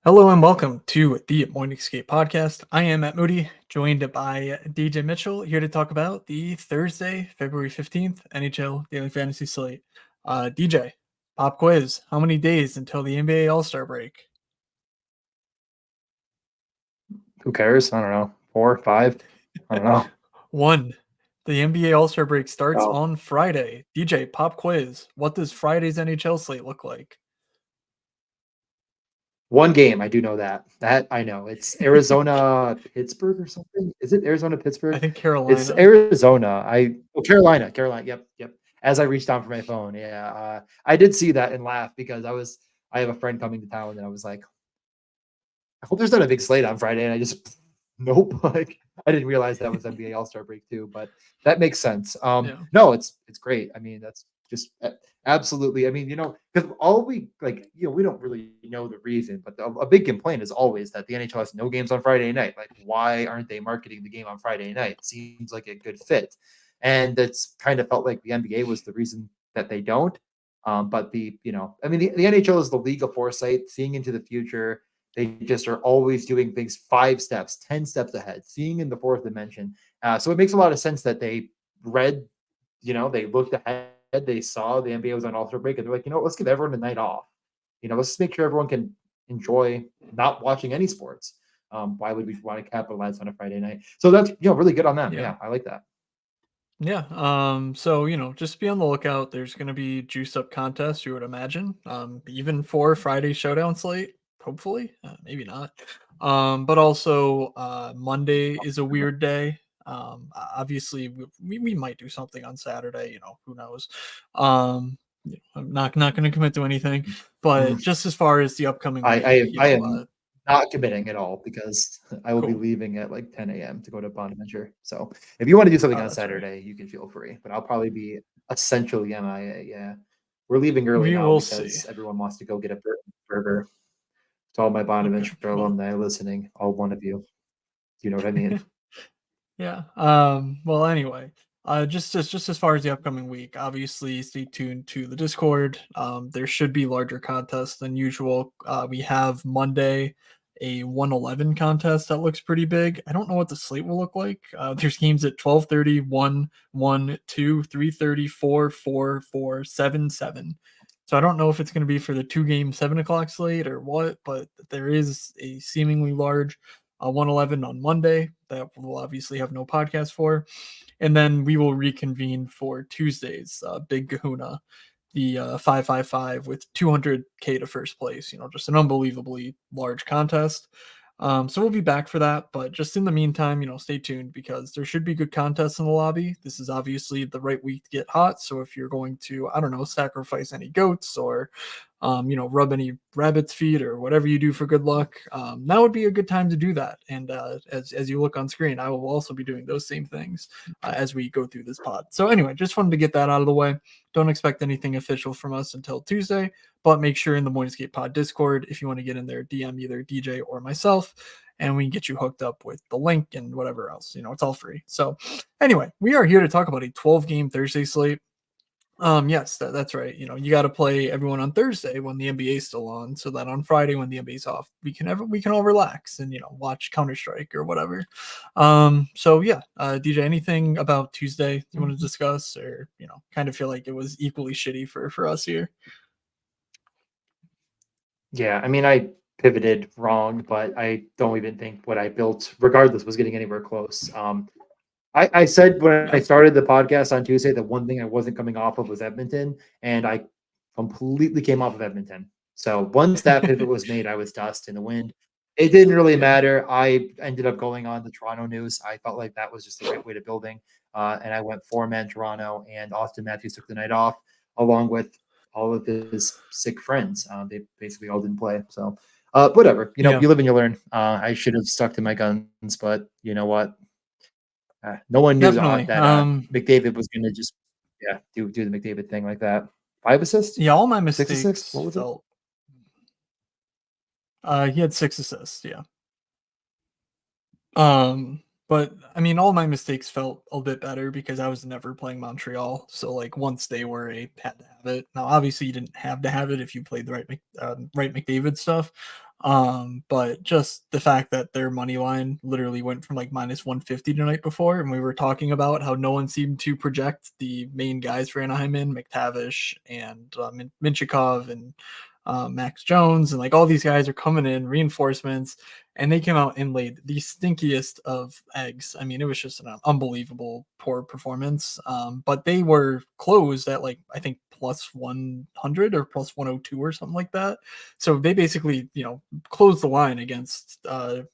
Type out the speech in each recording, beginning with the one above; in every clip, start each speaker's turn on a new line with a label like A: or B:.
A: Hello and welcome to the Morning Skate Podcast. I am Matt Moody, joined by DJ Mitchell, here to talk about the Thursday, February 15th NHL Daily Fantasy Slate. DJ, pop quiz. How many days until the NBA All-Star break?
B: Who cares? I don't know. 4, 5? I don't know.
A: One. The NBA All-Star break starts
B: Oh,
A: on Friday. DJ, pop quiz. What does Friday's NHL slate look like?
B: one game. I do know that. That I know. It's Arizona, Pittsburgh or something. Is it Arizona,
A: I
B: Pittsburgh?
A: think
B: It's
A: Carolina.
B: Arizona. Carolina, Carolina. Yep. As I reached down for my phone, yeah. I did see that and laugh because I have a friend coming to town and I was like, I hope there's not a big slate on Friday. And I just, nope. Like I didn't realize that was NBA All Star break too, but that makes sense.
A: Yeah.
B: No, it's great. I mean, that's just absolutely. I mean, because all we don't really know the reason, but a big complaint is always that the NHL has no games on Friday night. Like, why aren't they marketing the game on Friday night? It seems like a good fit, and it's kind of felt like the NBA was the reason that they don't. But the NHL is the league of foresight, seeing into the future. They just are always doing things 5 steps, 10 steps ahead, seeing in the fourth dimension. So it makes a lot of sense that they read, they looked ahead, they saw the NBA was on All-Star break, and they're like, let's give everyone a night off. Let's just make sure everyone can enjoy not watching any sports. Why would we want to capitalize on a Friday night? So that's really good on them.
A: Yeah.
B: Yeah, I like that.
A: Yeah. So just be on the lookout. There's gonna be juice up contests, you would imagine. Even for Friday showdown slate, hopefully. Maybe not. But also Monday is a weird day. Obviously we might do something on Saturday, who knows. I'm not gonna commit to anything, but
B: Mm.
A: just as far as the upcoming
B: I
A: week,
B: I, I am not committing at all because I will be
A: cool.
B: leaving at like 10 a.m. to go to Bonaventure. So if you want to do something
A: Oh,
B: on
A: that's right.
B: Saturday, you can feel free. But I'll probably be essentially MIA. Yeah, we're leaving early
A: We
B: now
A: will see.
B: because everyone wants to go get a burger. To all my
A: Okay.
B: Bonaventure
A: Well,
B: alumni listening, all one of you. You know what I mean?
A: yeah. Well, anyway, just as far as the upcoming week, obviously stay tuned to the Discord. There should be larger contests than usual. We have Monday a 111 contest that looks pretty big. I don't know what the slate will look like. There's games at 12:30, 1, 1, 2, 3:30, 4, 4, 4, 7, 7. So I don't know if it's going to be for the 2 game 7 o'clock slate or what, but there is a seemingly large 111 on Monday that we'll obviously have no podcast for. And then we will reconvene for Tuesday's Big Kahuna, the 555 with 200K to first place. Just an unbelievably large contest. So we'll be back for that. But just in the meantime, stay tuned because there should be good contests in the lobby. This is obviously the right week to get hot. So if you're going to, I don't know, sacrifice any goats or rub any rabbit's feet or whatever you do for good luck, now would be a good time to do that. And as you look on screen, I will also be doing those same things as we go through this pod. So anyway, just wanted to get that out of the way. Don't expect anything official from us until Tuesday, but make sure in the Morningscape Pod Discord, if you want to get in there, DM either DJ or myself, and we can get you hooked up with the link and whatever else. It's all free. So anyway, we are here to talk about a 12-game Thursday slate. Yes, that's right. You got to play everyone on Thursday when the NBA is still on, so that on Friday when the NBA's off, we can all relax and watch Counter Strike or whatever. So yeah, DJ, anything about Tuesday you want to discuss, or kind of feel like it was equally shitty for us here?
B: Yeah, I mean, I pivoted wrong, but I don't even think what I built, regardless, was getting anywhere close. I said when I
A: Yeah,
B: started the podcast on Tuesday that one thing I wasn't coming off of was Edmonton, and I completely came off of Edmonton. So once that pivot was made, I was dust in the wind. It didn't really
A: yeah,
B: matter. I ended up going on the Toronto news. I felt like that was just the right way to building, and I went 4-man Toronto, and Austin Matthews took the night off along with all of his sick friends. They basically all didn't play. So whatever.
A: yeah.
B: You live and you learn. I should have stuck to my guns, but you know what? No one knew
A: Definitely.
B: that McDavid was going to just do the McDavid thing like that. 5 assists,
A: Yeah, all my
B: 6 assists.
A: mistakes
B: What was it?
A: felt. He had 6 assists. Yeah. But I mean, all my mistakes felt a bit better because I was never playing Montreal. So like once they were had to have it. Now, obviously, you didn't have to have it if you played the right McDavid stuff. But just the fact that their money line literally went from like minus 150 the night before, and we were talking about how no one seemed to project the main guys for Anaheim in McTavish and Minchikov and Max Jones, and like all these guys are coming in reinforcements, and they came out and laid the stinkiest of eggs. I mean, it was just an unbelievable poor performance. But they were closed at like I think plus 100 or plus 102 or something like that. So they basically, closed the line against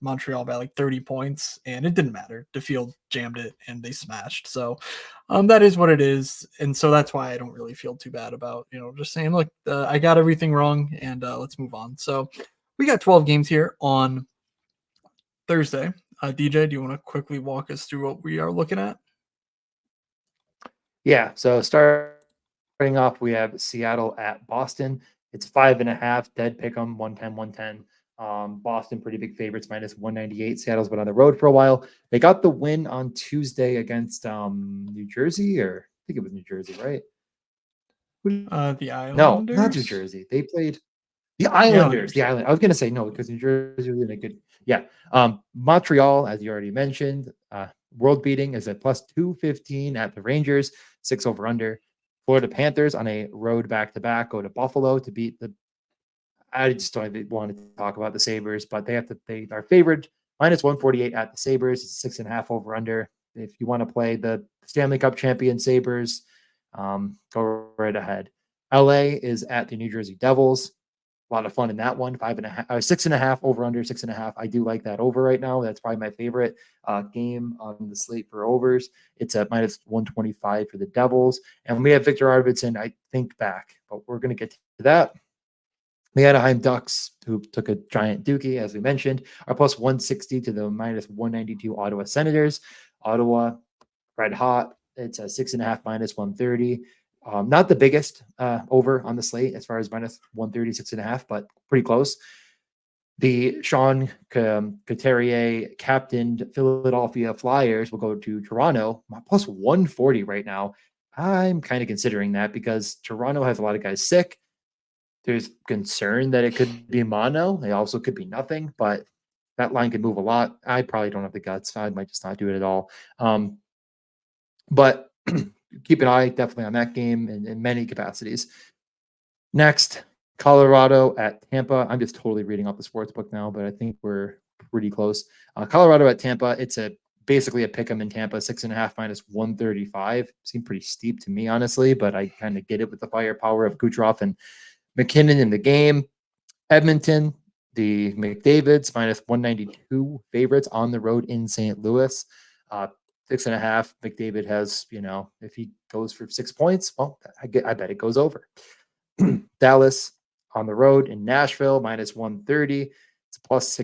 A: Montreal by like 30 points, and it didn't matter. The field jammed it and they smashed. So that is what it is. And so that's why I don't really feel too bad about, just saying, look, I got everything wrong and let's move on. So we got 12 games here on Thursday. DJ, do you want to quickly walk us through what we are looking at?
B: Yeah. So starting off, we have Seattle at Boston. It's 5.5. Dead pick 'em 110, 110. Boston pretty big favorites minus 198. Seattle's been on the road for a while. They got the win on Tuesday against New Jersey, or I think it was New Jersey, right?
A: The
B: No,
A: Islanders?
B: not New Jersey. They played the Islanders. The
A: Yeah.
B: Island. I was gonna say no because New Jersey was in a good. Yeah. Montreal, as you already mentioned, world beating is at plus 215 at the Rangers, 6 over under. Florida Panthers on a road back to back go to Buffalo to beat the. I just don't even want to talk about the Sabres, but they are favored minus 148 at the Sabres. It's 6.5 over under. If you want to play the Stanley Cup champion Sabres, go right ahead. LA is at the New Jersey Devils. A lot of fun in that one. 5.5, 6.5 over under 6.5. I do like that over right now. That's probably my favorite game on the slate for overs. It's at minus 125 for the Devils. And we have Victor Arvidsson, I think, back, but we're going to get to that. The Anaheim Ducks, who took a giant dookie, as we mentioned, are plus 160 to the minus 192 Ottawa Senators. Ottawa, red hot. It's a 6.5 minus 130. Not the biggest over on the slate as far as minus 130, 6.5, but pretty close. The Sean Couturier captained Philadelphia Flyers will go to Toronto, plus 140 right now. I'm kind of considering that because Toronto has a lot of guys sick. There's concern that it could be mono. It also could be nothing, but that line could move a lot. I probably don't have the guts. I might just not do it at all. But keep an eye definitely on that game in many capacities. Next, Colorado at Tampa. I'm just totally reading off the sports book now, but I think we're pretty close. Colorado at Tampa. It's basically a pick 'em in Tampa, 6.5 minus 135. Seemed pretty steep to me, honestly, but I kind of get it with the firepower of Kucherov and McKinnon in the game. Edmonton, the McDavids minus 192 favorites on the road in St. Louis. 6.5. McDavid has, if he goes for 6 points, well, I bet it goes over. Dallas on the road in Nashville minus 130. It's plus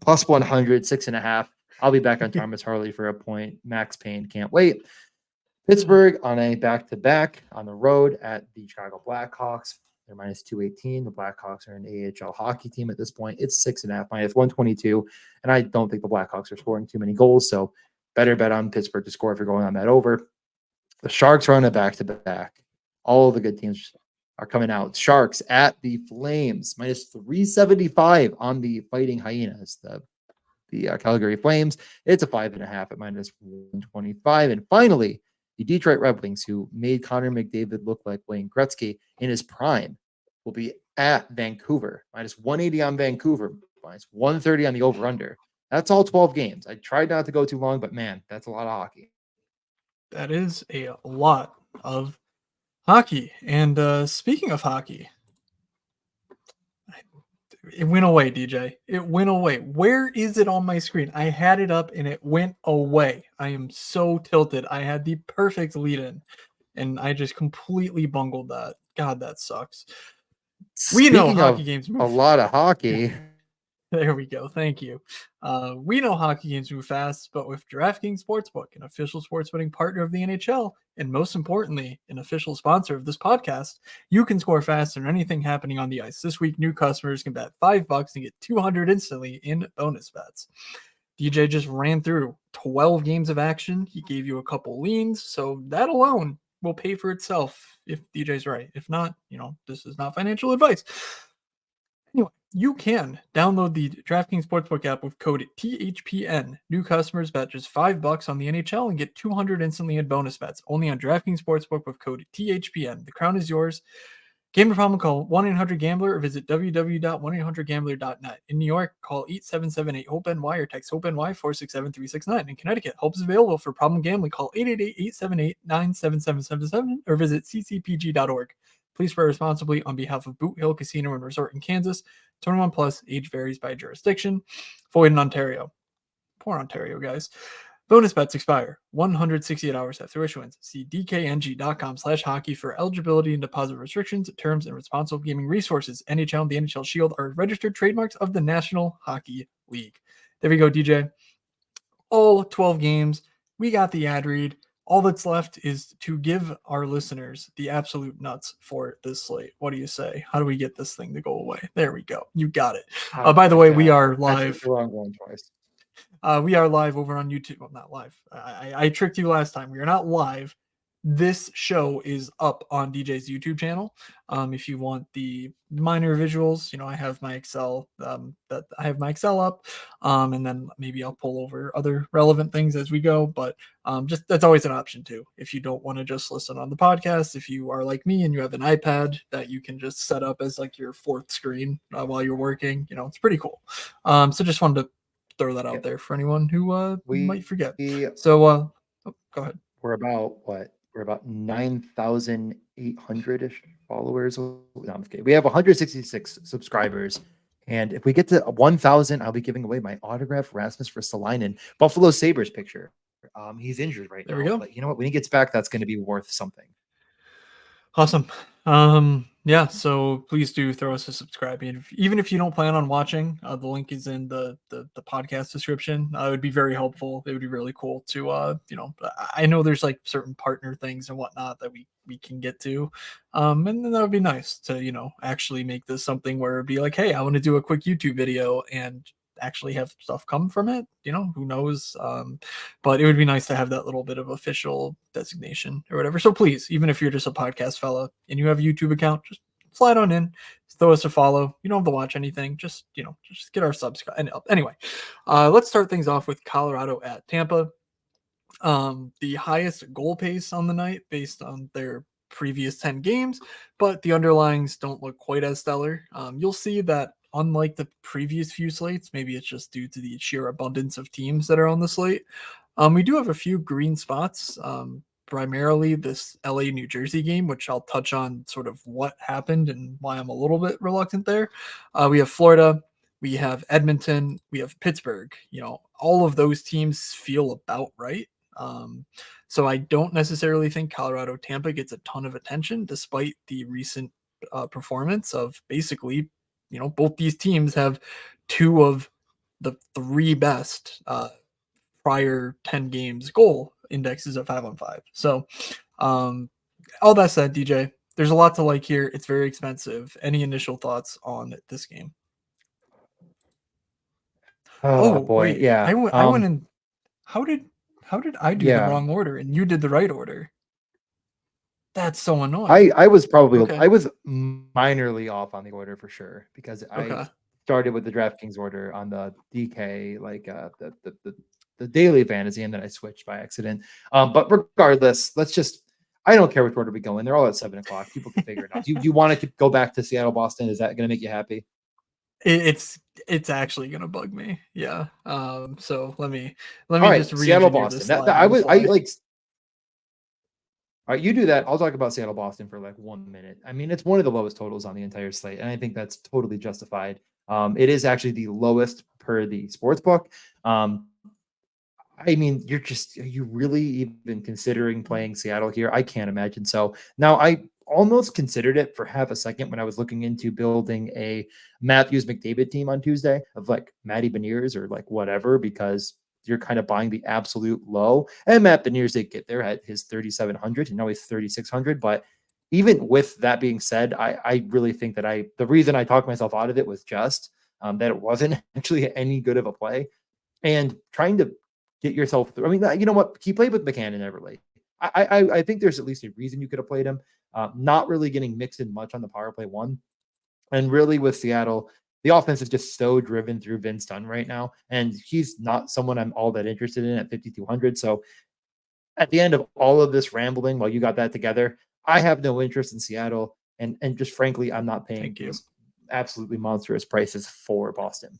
B: 100, 6.5. I'll be back on Thomas Harley for a point. Max Payne can't wait. Pittsburgh on a back-to-back on the road at the Chicago Blackhawks. They're minus 218. The Blackhawks are an AHL hockey team at this point. It's 6.5 minus 122. And I don't think the Blackhawks are scoring too many goals. So better bet on Pittsburgh to score if you're going on that over. The Sharks are on a back-to-back. All the good teams are coming out. Sharks at the Flames, minus 375 on the Fighting Hyenas, the Calgary Flames. It's a 5.5 at minus 125. And finally, the Detroit Red Wings, who made Connor McDavid look like Wayne Gretzky in his prime, will be at Vancouver, minus 180 on Vancouver, minus 130 on the over-under. That's all 12 games. I tried not to go too long, but man, that's a lot of hockey.
A: That is a lot of hockey. And speaking of hockey, it went away, DJ. It went away. Where is it on my screen? I had it up and it went away. I am so tilted. I had the perfect lead in and I just completely bungled that. God, that sucks. We know
B: Speaking
A: hockey
B: of
A: games move.
B: a lot of hockey.
A: There we go. Thank you. We know hockey games move fast, but with DraftKings Sportsbook, an official sports betting partner of the NHL, and most importantly, an official sponsor of this podcast, you can score faster than anything happening on the ice. This week, new customers can bet $5 and get 200 instantly in bonus bets. DJ just ran through 12 games of action. He gave you a couple leans, so that alone will pay for itself if DJ's right. If not, this is not financial advice. Anyway, You can download the DraftKings Sportsbook app with code THPN. New customers bet just $5 on the NHL and get 200 instantly in bonus bets only on DraftKings Sportsbook with code THPN. The crown is yours. Gambling problem, call 1-800-GAMBLER or visit www.1800gambler.net. In New York, call 877-8-HOPE-NY or text HOPE-NY 467-369. In Connecticut, help is available for problem gambling. Call 888-878-97777 or visit ccpg.org. Please play responsibly on behalf of Boot Hill Casino and Resort in Kansas. 21 plus, age varies by jurisdiction. Void in Ontario. Poor Ontario, guys. Bonus bets expire 168 hours after issuance. See dkng.com/hockey for eligibility and deposit restrictions, terms, and responsible gaming resources. NHL and the NHL Shield are registered trademarks of the National Hockey League. There we go, DJ. All 12 games. We got the ad read. All that's left is to give our listeners the absolute nuts for this slate. What do you say? How do we get this thing to go away? There we go. You got it. By the way, we are live.
B: The wrong one twice.
A: We are live over on YouTube. Well, not live. I tricked you last time. We are not live. This show is up on DJ's YouTube channel. If you want the minor visuals, I have my Excel. That I have my Excel up, and then maybe I'll pull over other relevant things as we go. But just that's always an option too. If you don't want to just listen on the podcast, if you are like me and you have an iPad that you can just set up as like your fourth screen while you're working, it's pretty cool. So just wanted to throw that out there for anyone who might forget. So go ahead.
B: We're about what? We're about 9,800-ish followers. No, I'm kidding. We have 166 subscribers. And if we get to 1,000, I'll be giving away my autographed Rasmus Ristolainen Buffalo Sabres picture. He's injured right now.
A: There we go.
B: But you know what? When he gets back, that's going to be worth something.
A: Awesome. Yeah, so please do throw us a subscribe. Even if you don't plan on watching, the link is in the podcast description. It would be very helpful. It would be really cool to, I know there's like certain partner things and whatnot that we can get to. And then that would be nice to, actually make this something where it'd be like, hey, I want to do a quick YouTube video and actually have stuff come from it. Who knows? But it would be nice to have that little bit of official designation or whatever. So please, even if you're just a podcast fella and you have a YouTube account, just slide on in, throw us a follow. You don't have to watch anything. Just get our subscribe. And anyway, let's start things off with Colorado at Tampa. The highest goal pace on the night based on their previous 10 games, but the underlyings don't look quite as stellar. You'll see that unlike the previous few slates, maybe it's just due to the sheer abundance of teams that are on the slate. We do have a few green spots, primarily this LA New Jersey game, which I'll touch on sort of what happened and why I'm a little bit reluctant there. We have Florida, we have Edmonton, we have Pittsburgh. All of those teams feel about right. So I don't necessarily think Colorado Tampa gets a ton of attention, despite the recent performance of basically, both these teams have two of the three best prior 10 games goal indexes of 5-on-5. So all that said, DJ, there's a lot to like here. It's very expensive. Any initial thoughts on this game?
B: Oh boy.
A: Wait,
B: Yeah.
A: I went in. How did I do the wrong order and you did the right order? That's so annoying.
B: I was probably I was minorly off on the order for sure because I started with the DraftKings order on the DK, like the daily fantasy, and then I switched by accident. But regardless, I don't care which order we go in. They're all at 7:00. People can figure it out. Do you want to go back to Seattle, Boston? Is that going to make you happy?
A: It's actually gonna bug me. Yeah. So let me just
B: Seattle, Boston. All right, you do that. I'll talk about Seattle, Boston for like 1 minute. I mean, it's one of the lowest totals on the entire slate, and I think that's totally justified. It is actually the lowest per the sports book. I mean, are you really even considering playing Seattle here? I can't imagine so. Now, I almost considered it for half a second when I was looking into building a Matthews McDavid team on Tuesday of like Matty Beniers or like whatever, because you're kind of buying the absolute low. And Matt Beniers did get there at his 3,700 and now he's 3,600. But even with that being said, I really think that the reason I talked myself out of it was just that it wasn't actually any good of a play. And trying to get yourself through. I mean, you know what? He played with McCann ever late. I think there's at least a reason you could have played him. Not really getting mixed in much on the power play one. And really with Seattle, the offense is just so driven through Vince Dunn right now, and he's not someone I'm all that interested in at 5,200. So at the end of all of this rambling, while you got that together, I have no interest in Seattle, and just frankly, I'm not paying
A: Thank you.
B: those absolutely monstrous prices for Boston.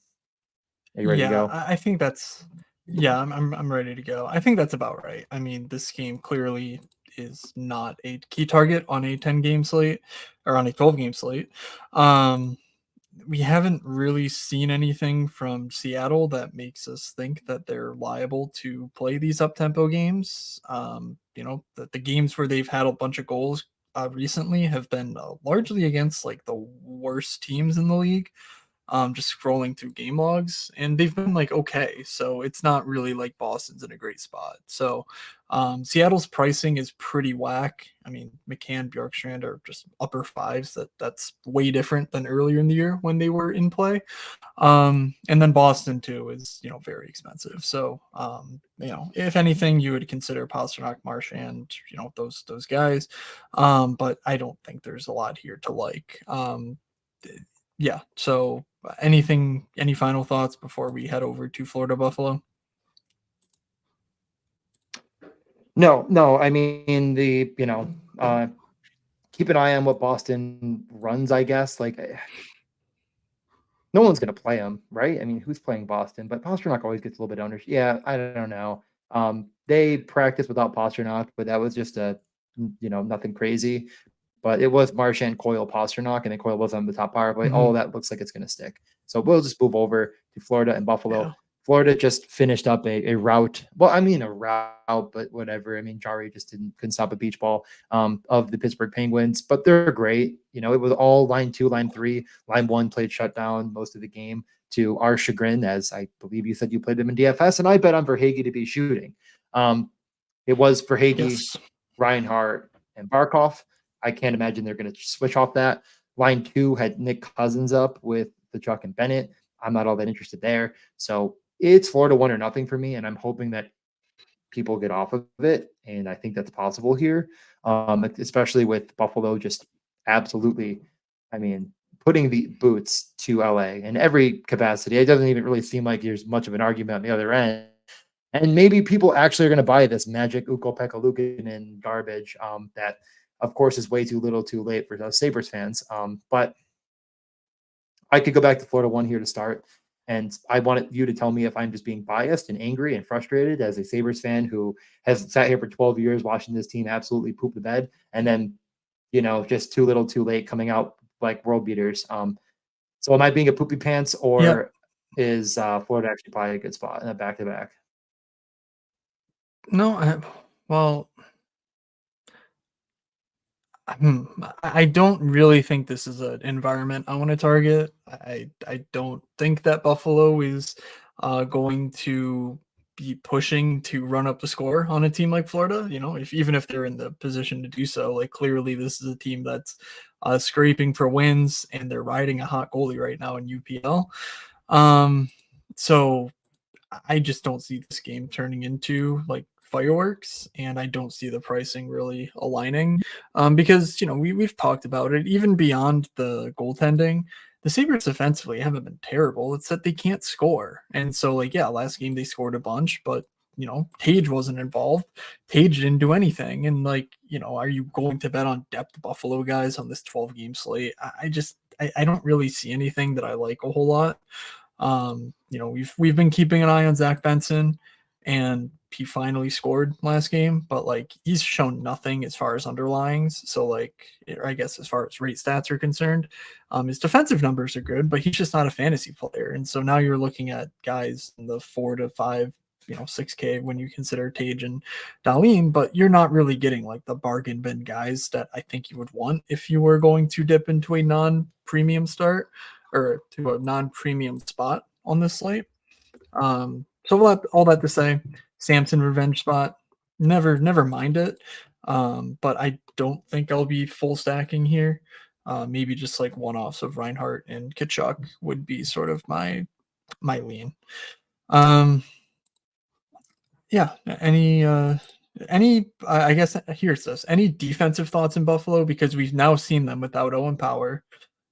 B: Are you ready to
A: Yeah,
B: go?
A: I think that's yeah, I'm ready to go. I think that's about right. I mean, this game clearly is not a key target on a 10 game slate or on a 12 game slate. Um, we haven't really seen anything from Seattle that makes us think that they're liable to play these up tempo games. The games where they've had a bunch of goals recently have been largely against like the worst teams in the league. Just scrolling through game logs, and they've been like okay. So it's not really like Boston's in a great spot. So Seattle's pricing is pretty whack. I mean, McCann, Bjorkstrand are just upper fives. That's way different than earlier in the year when they were in play. And then Boston too is very expensive. So if anything, you would consider Pasternak, Marchand, those guys. But I don't think there's a lot here to like. Yeah. So any final thoughts before we head over to Florida Buffalo?
B: No. I mean, keep an eye on what Boston runs, I guess. Like, no one's going to play him, right? I mean, who's playing Boston? But Pasternak always gets a little bit ownership. Yeah, I don't know. They practiced without Pasternak, but that was just nothing crazy. But it was Marchand, Coyle, Pasternak, and then Coyle was on the top power play.
A: Mhm.
B: All that looks like it's going to stick. So we'll just move over to Florida and Buffalo.
A: Yeah.
B: Florida just finished up a rout. Well, I mean a rout, but whatever. I mean, Jari just couldn't stop a beach ball of the Pittsburgh Penguins, but they're great. It was all line 2, line 3. Line 1 played shutdown most of the game to our chagrin, as I believe you said you played them in DFS, and I bet on Verhage to be shooting. It was Verhage,
A: Yes.
B: Reinhart, and Barkov. I can't imagine they're going to switch off that. Line 2 had Nick Cousins up with the Chuck and Bennett. I'm not all that interested there. So it's Florida 1 or nothing for me, and I'm hoping that people get off of it, and I think that's possible here, especially with Buffalo just absolutely, I mean, putting the boots to LA in every capacity. It doesn't even really seem like there's much of an argument on the other end. And maybe people actually are going to buy this magic Ukko-Pekka Luukkonen garbage that, of course, is way too little too late for those Sabres fans. But I could go back to Florida 1 here to start. And I wanted you to tell me if I'm just being biased and angry and frustrated as a Sabres fan who has sat here for 12 years watching this team absolutely poop the bed. And then, just too little too late coming out like world beaters. So am I being a poopy pants,
A: Yep.
B: or is Florida actually probably a good spot in a back-to-back?
A: No, well, I don't really think this is an environment I want to target. I don't think that Buffalo is going to be pushing to run up the score on a team like Florida. If even if they're in the position to do so, like clearly this is a team that's scraping for wins and they're riding a hot goalie right now in UPL. So I just don't see this game turning into like fireworks, and I don't see the pricing really aligning. Because we've talked about it even beyond the goaltending. The Sabres defensively haven't been terrible. It's that they can't score, and so like yeah, last game they scored a bunch, but Tage wasn't involved. Tage didn't do anything, and like are you going to bet on depth Buffalo guys on this 12 game slate? I don't really see anything that I like a whole lot. We've been keeping an eye on Zach Benson, and he finally scored last game, but like he's shown nothing as far as underlyings. So like, I guess as far as rate stats are concerned, his defensive numbers are good, but he's just not a fantasy player. And so now you're looking at guys in the 4 to 5, 6K when you consider Tage and Darlene, but you're not really getting like the bargain bin guys that I think you would want if you were going to dip into a non-premium start or to a non-premium spot on this slate. So all that to say, Samson revenge spot, never mind it. But I don't think I'll be full stacking here. Maybe just like one-offs of Reinhardt and Kachuk would be sort of my lean. Yeah. I guess here's this. Any defensive thoughts in Buffalo, because we've now seen them without Owen Power.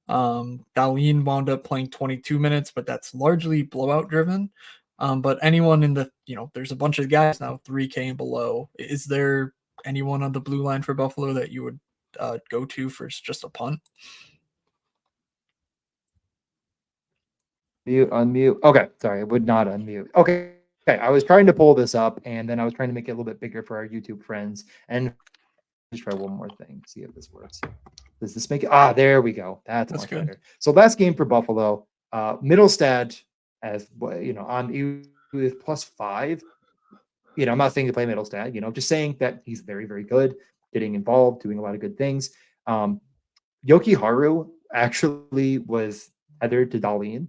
A: Darlene wound up playing 22 minutes, but that's largely blowout driven. But anyone in the, there's a bunch of guys now 3K and below. Is there anyone on the blue line for Buffalo that you would go to for just a punt?
B: Mute, unmute. Okay, sorry, I would not unmute. Okay. Okay, I was trying to pull this up, and then I was trying to make it a little bit bigger for our YouTube friends. And let's try one more thing, see if this works. Does this make it? Ah, there we go. That's much
A: good.
B: better. So last game for Buffalo, Middlestad as on with +5. I'm not saying to play Middlestad. Just saying that he's very, very good, getting involved, doing a lot of good things. Yoki Haru actually was tethered to Darlene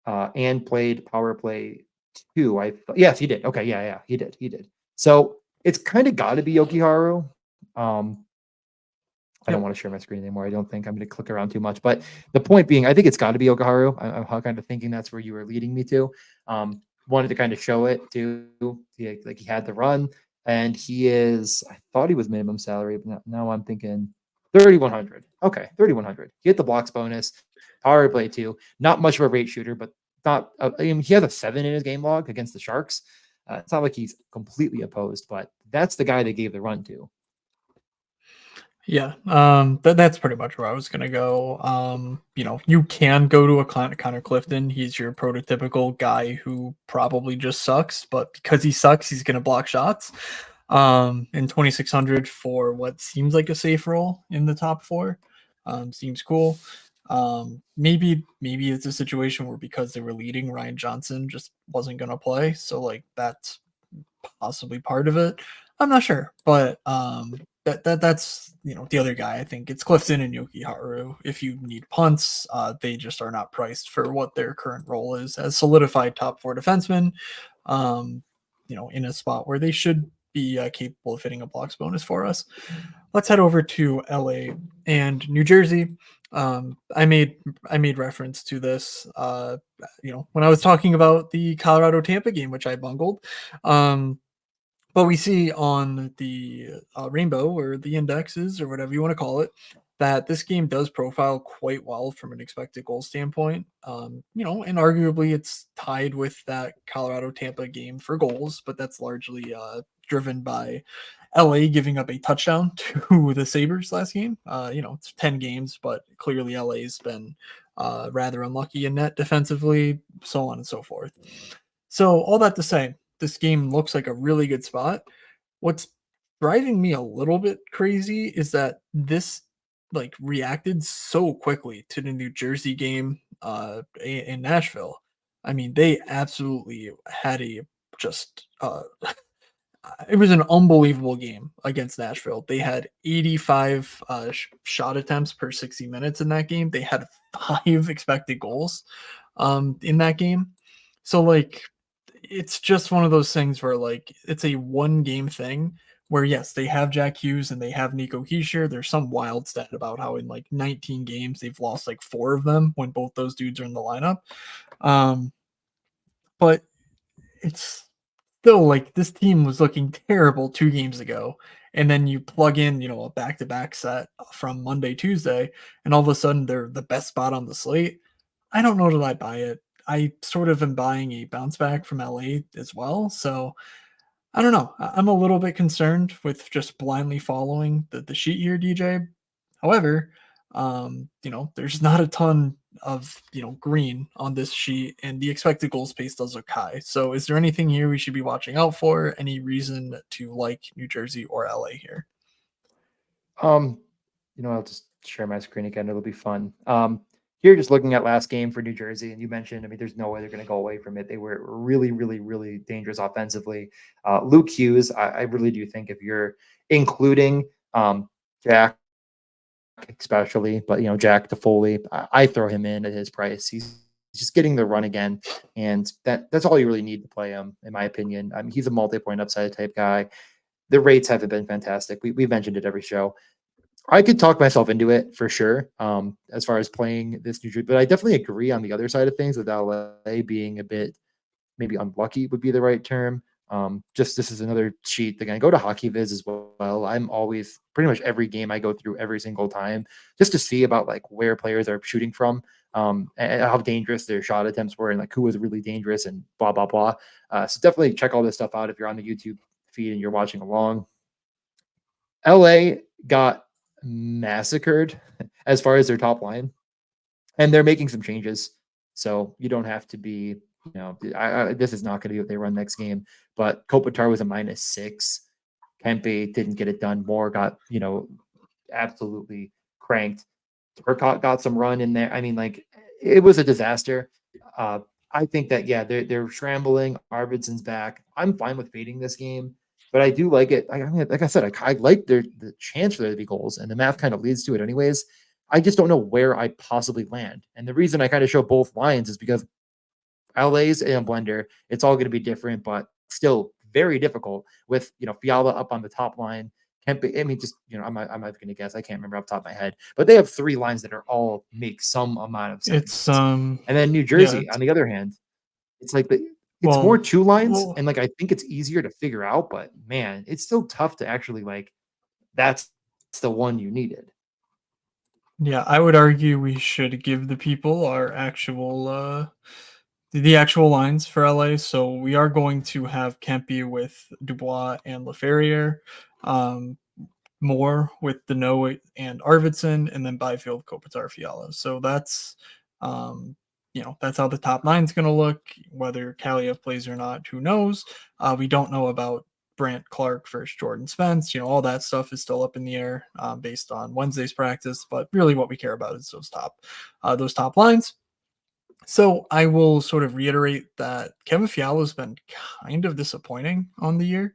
B: and played power play 2. Yes, he did. Okay, yeah, he did. So it's kind of got to be Yoki Haru. I don't want to share my screen anymore. I don't think I'm going to click around too much. But the point being, I think it's got to be Okaharu. I'm kind of thinking that's where you were leading me to. Wanted to kind of show it too. He had the run, and he is. I thought he was minimum salary, but now I'm thinking 3,100. Okay, 3,100. He hit the blocks bonus, power play 2. Not much of a rate shooter, but not. He has a 7 in his game log against the Sharks. It's not like he's completely opposed, but that's the guy they gave the run to.
A: Yeah, that's pretty much where I was gonna go. You can go to a Connor Clifton. He's your prototypical guy who probably just sucks, but because he sucks, he's gonna block shots. In 2,600 for what seems like a safe role in the top 4, seems cool. Maybe it's a situation where because they were leading, Ryan Johnson just wasn't gonna play, so like that's possibly part of it. I'm not sure, but that's the other guy. I think it's Clifton and Yoki Haru. If you need punts, they just are not priced for what their current role is as solidified top 4 defensemen. In a spot where they should be capable of hitting a blocks bonus for us. Let's head over to LA and New Jersey. I made reference to this, when I was talking about the Colorado Tampa game, which I bungled. But we see on the rainbow or the indexes or whatever you want to call it that this game does profile quite well from an expected goal standpoint. And arguably it's tied with that Colorado Tampa game for goals, but that's largely driven by LA giving up a touchdown to the Sabres last game. It's 10 games, but clearly LA's been rather unlucky in net defensively, so on and so forth. So all that to say, this game looks like a really good spot. What's driving me a little bit crazy is that this reacted so quickly to the New Jersey game in Nashville. I mean, they absolutely had a just it was an unbelievable game against Nashville. They had 85 shot attempts per 60 minutes in that game. They had 5 expected goals in that game. So it's just one of those things where it's a one game thing where yes, they have Jack Hughes and they have Nico Hischier. There's some wild stat about how in 19 games they've lost 4 of them when both those dudes are in the lineup. But it's still this team was looking terrible 2 games ago. And then you plug in, a back-to-back set from Monday, Tuesday, and all of a sudden they're the best spot on the slate. I don't know that I buy it. I sort of am buying a bounce back from LA as well. So I don't know. I'm a little bit concerned with just blindly following the sheet here, DJ. However, there's not a ton of green on this sheet, and the expected goal space does look high. So, is there anything here we should be watching out for? Any reason to like New Jersey or LA here?
B: I'll just share my screen again. It'll be fun. Here, just looking at last game for New Jersey, and you mentioned, there's no way they're going to go away from it. They were really, really, really dangerous offensively. Luke Hughes, I really do think if you're including Jack, especially, but Jack Toffoli, I throw him in at his price. He's just getting the run again, and that's all you really need to play him, in my opinion. He's a multi-point upside type guy. The rates haven't been fantastic. We've mentioned it every show. I could talk myself into it for sure, as far as playing this New Jersey, but I definitely agree on the other side of things with LA being a bit maybe unlucky would be the right term. Just this is another sheet. They're going to go to Hockey Viz as well. well. I'm always pretty much every game I go through every single time just to see about like where players are shooting from, and how dangerous their shot attempts were, and like who was really dangerous and blah blah blah. So definitely check all this stuff out if you're on the YouTube feed and you're watching along. LA got massacred as far as their top line, and they're making some changes. So you don't have to be, this is not going to be what they run next game. But Kopitar was a -6. Kempe didn't get it done. Moore got, absolutely cranked. Turcotte got some run in there. I mean, like, it was a disaster. I think that, yeah, they're scrambling. Arvidsson's back. I'm fine with fading this game, but I do like it. I mean, like I said, I like the chance for there to be goals, and the math kind of leads to it anyways. I just don't know where I possibly land. And the reason I kind of show both lines is because LA's in a blender. It's all going to be different, but still very difficult with, Fiala up on the top line. Kempe, I mean, just, I'm going to guess. I can't remember off the top of my head, but they have 3 lines that are all make some amount of sense.
A: It's
B: And then New
A: yeah,
B: Jersey, on the other hand, it's like it's more
A: well,
B: 2 lines.
A: well,
B: And like, I think it's easier to figure out, but man, it's still tough to actually like, that's the one you needed.
A: yeah, I would argue we should give the people our actual the actual lines for LA. So we are going to have Kempe with Dubois and Laferriere, um, Moore with Deneau and Arvidsson, and then Byfield, Kopitar, Fiala. So that's that's how the top nine's going to look. Whether Kaliev plays or not, who knows? We don't know about Brant Clark versus Jordan Spence. All that stuff is still up in the air based on Wednesday's practice. But really, what we care about is those top lines. So I will sort of reiterate that Kevin Fiala has been kind of disappointing on the year.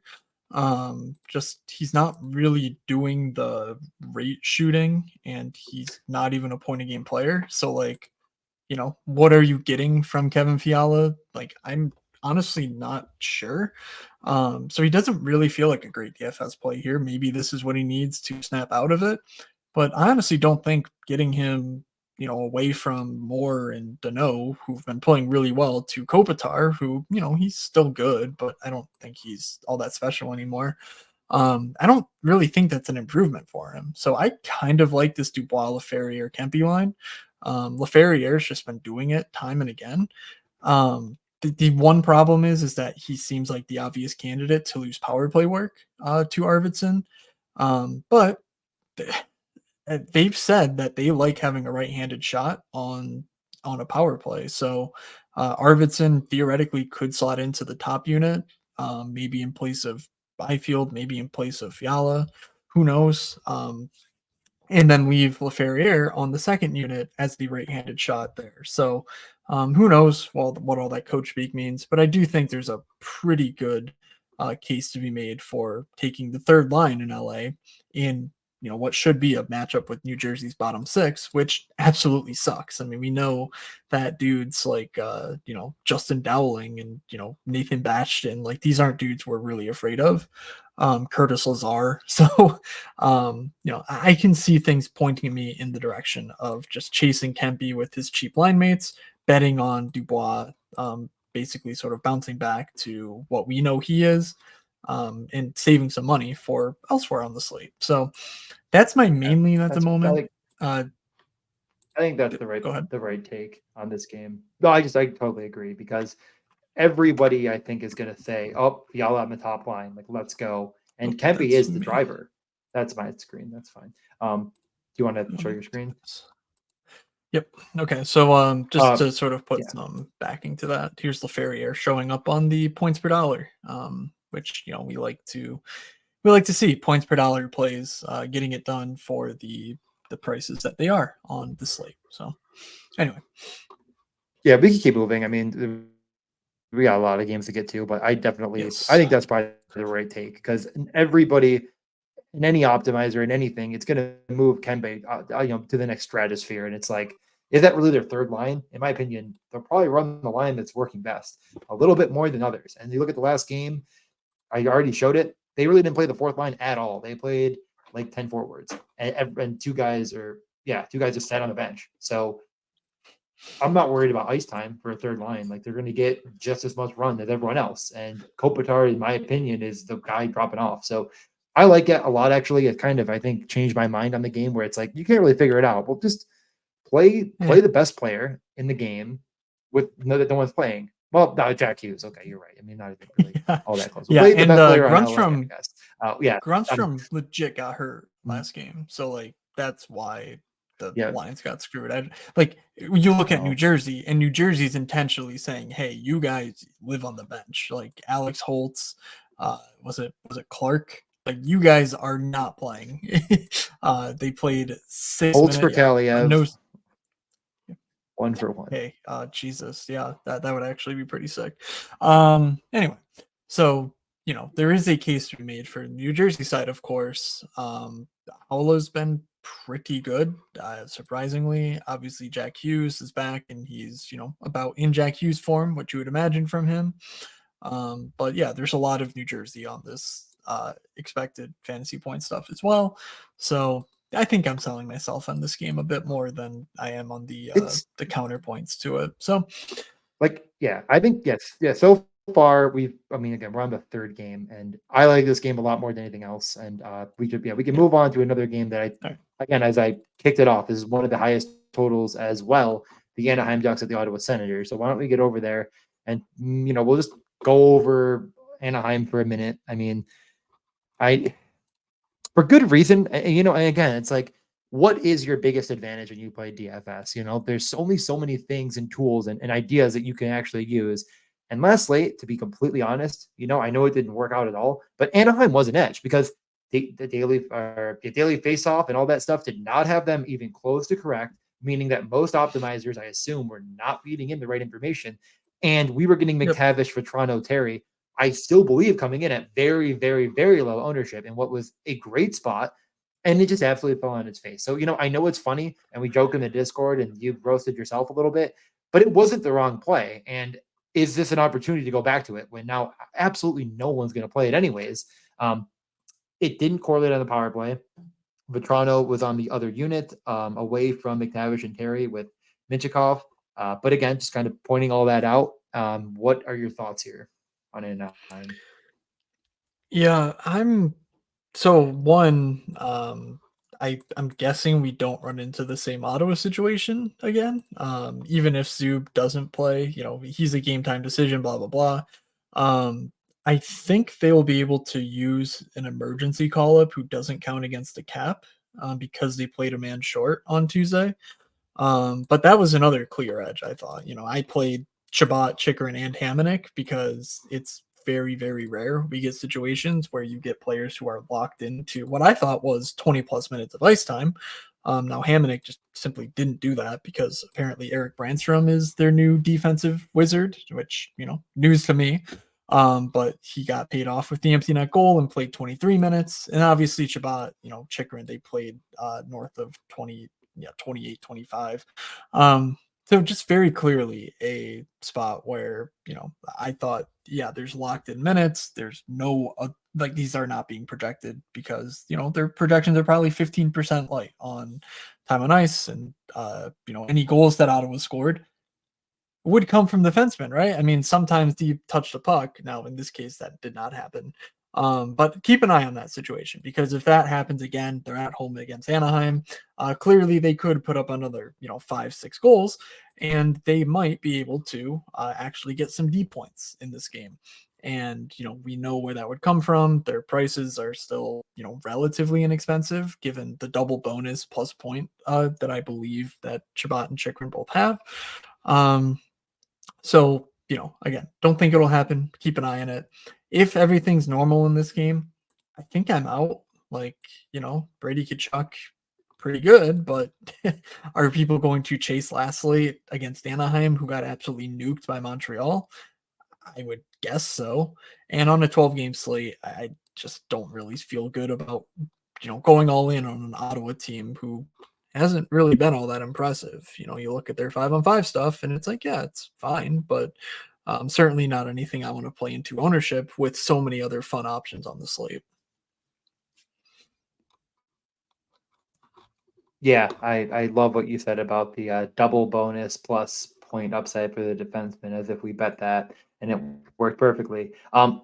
A: Just he's not really doing the rate shooting, and he's not even a point a game player. So like, what are you getting from Kevin Fiala? Like, I'm honestly not sure. So he doesn't really feel like a great DFS play here. Maybe this is what he needs to snap out of it. But I honestly don't think getting him, away from Moore and Deneau, who've been playing really well, to Kopitar, who, he's still good, but I don't think he's all that special anymore. I don't really think that's an improvement for him. So I kind of like this Dubois, Laferriere, Kempe line. Laferriere's just been doing it time and again. The one problem is that he seems like the obvious candidate to lose power play work to Arvidsson. But they've said that they like having a right-handed shot on a power play. So Arvidsson theoretically could slot into the top unit, maybe in place of Byfield, maybe in place of Fiala. Who knows? And then leave Laferriere on the second unit as the right-handed shot there. So who knows what all that coach speak means, but I do think there's a pretty good case to be made for taking the third line in LA in what should be a matchup with New Jersey's bottom 6, which absolutely sucks. I mean, we know that dudes like Justin Dowling and Nathan Batchton, like these aren't dudes we're really afraid of. Curtis Lazar. So I can see things pointing me in the direction of just chasing Kempe with his cheap line mates, betting on Dubois, basically sort of bouncing back to what we know he is, and saving some money for elsewhere on the slate. So that's my main lean at the
B: That's
A: moment.
B: like,
A: Uh,
B: I think that's
A: Go ahead.
B: the right take on this game. No, I totally agree because everybody I think is going to say, "Oh, Fiala on the top line, like let's go." And
A: Okay,
B: Kempe
A: that's
B: is the
A: me.
B: driver. That's my screen. That's fine. Do you want to show your screen?
A: Yep. Okay. So just to sort of put
B: Yeah.
A: some backing to that, here's Laferriere showing up on the points per dollar, which we like to see points per dollar plays getting it done for the prices that they are on the slate. So anyway,
B: Yeah, we can keep moving. I mean, we got a lot of games to get to, but I
A: yes.
B: think that's probably the right take because everybody in any optimizer in anything, it's going to move Kempe, to the next stratosphere. And it's like, is that really their third line? In my opinion, they'll probably run the line that's working best a little bit more than others. And you look at the last game, I already showed it. They really didn't play the fourth line at all. They played like 10 forwards and two guys just sat on the bench. So I'm not worried about ice time for a third line. Like they're going to get just as much run as everyone else. And Kopitar, in my opinion, is the guy dropping off. So I like it a lot, actually. It kind of, I think, changed my mind on the game where it's like, you can't really figure it out. Well, just play
A: Yeah.
B: the best player in the game with no one's playing. Well, no, Jack Hughes. Okay, you're right. I mean, not even really
A: Yeah.
B: all that close. But
A: Yeah.
B: play the
A: And
B: best player on LA, I
A: Grunstrom
B: guess. Yeah. Um,
A: Grunstrom legit got hurt
B: mm,
A: last game. So like that's why the
B: yeah.
A: Lions got screwed. Like you look at New
B: No.
A: Jersey, and New Jersey's intentionally saying, "Hey, you guys live on the bench." Like Alex Holtz, was it Clark? Like you guys are not playing. They played six
B: Holtz for
A: minute, yeah, no.
B: Kaliev, 1-for-1.
A: Hey, Jesus, yeah, that would actually be pretty sick. Anyway, so there is a case to be made for the New Jersey side, of course. Howla's been pretty good, surprisingly. Obviously, Jack Hughes is back, and he's about in Jack Hughes form, what you would imagine from him. But yeah, there's a lot of New Jersey on this expected fantasy point stuff as well. So I think I'm selling myself on this game a bit more than I am on
B: It's
A: the counterpoints to it. So
B: like, yeah, I think, yes. Yeah, so far I mean, again, we're on the third game, and I like this game a lot more than anything else. And we can
A: yeah,
B: move on to another game that
A: all right.
B: again, as I kicked it off, is one of the highest totals as well. The Anaheim Ducks at the Ottawa Senators. So why don't we get over there and we'll just go over Anaheim for a minute. I mean, I for good reason. And again, it's like, what is your biggest advantage when you play DFS? There's only so many things and tools and ideas that you can actually use. And lastly, to be completely honest, I know it didn't work out at all, but Anaheim was an edge because the daily face off and all that stuff did not have them even close to correct, meaning that most optimizers, I assume, were not feeding in the right information. And we were getting
A: Yep.
B: McTavish for Toronto Terry, I still believe, coming in at very, very, very low ownership in what was a great spot. And it just absolutely fell on its face. So, I know it's funny and we joke in the Discord and you roasted yourself a little bit, but it wasn't the wrong play. And is this an opportunity to go back to it when now absolutely no one's going to play it anyways? It didn't correlate on the power play. Vetrano was on the other unit, away from McTavish and Terry with Minchikov. But again, just kind of pointing all that out. What are your thoughts here on Anaheim?
A: Yeah, so one, I'm guessing we don't run into the same Ottawa situation again. Even if Zub doesn't play, he's a game time decision, blah blah blah. I think they will be able to use an emergency call up who doesn't count against the cap, because they played a man short on Tuesday. But that was another clear edge, I thought. I played Shabbat, Chikrin, and Hamannik because it's very, very rare we get situations where you get players who are locked into what I thought was 20 plus minutes of ice time. Now Hamannik just simply didn't do that because apparently Eric Brandstrom is their new defensive wizard, which, news to me. But he got paid off with the empty net goal and played 23 minutes. And obviously Shabbat, Chikrin, they played north of 20, yeah, 28, 25. So just very clearly a spot where, I thought, yeah, there's locked in minutes. There's no, like these are not being projected because, their projections are probably 15% light on time on ice and, any goals that Ottawa scored would come from the defenseman, right? I mean, sometimes you touch the puck. Now, in this case, that did not happen. But keep an eye on that situation because if that happens again, they're at home against Anaheim. Clearly, they could put up another, 5, 6 goals, and they might be able to actually get some D points in this game. And we know where that would come from. Their prices are still, relatively inexpensive given the double bonus plus point that I believe that Chabot and Chikrin both have. Um, so, again, don't think it'll happen. Keep an eye on it. If everything's normal in this game, I think I'm out. Like, Brady Kachuk, pretty good, but are people going to chase Lastly against Anaheim, who got absolutely nuked by Montreal? I would guess so. And on a 12-game slate, I just don't really feel good about, going all in on an Ottawa team who hasn't really been all that impressive. You look at their 5-on-5 stuff and it's like, yeah, it's fine, but certainly not anything I want to play into ownership with so many other fun options on the slate.
B: Yeah, I love what you said about the double bonus plus point upside for the defenseman, as if we bet that and it worked perfectly.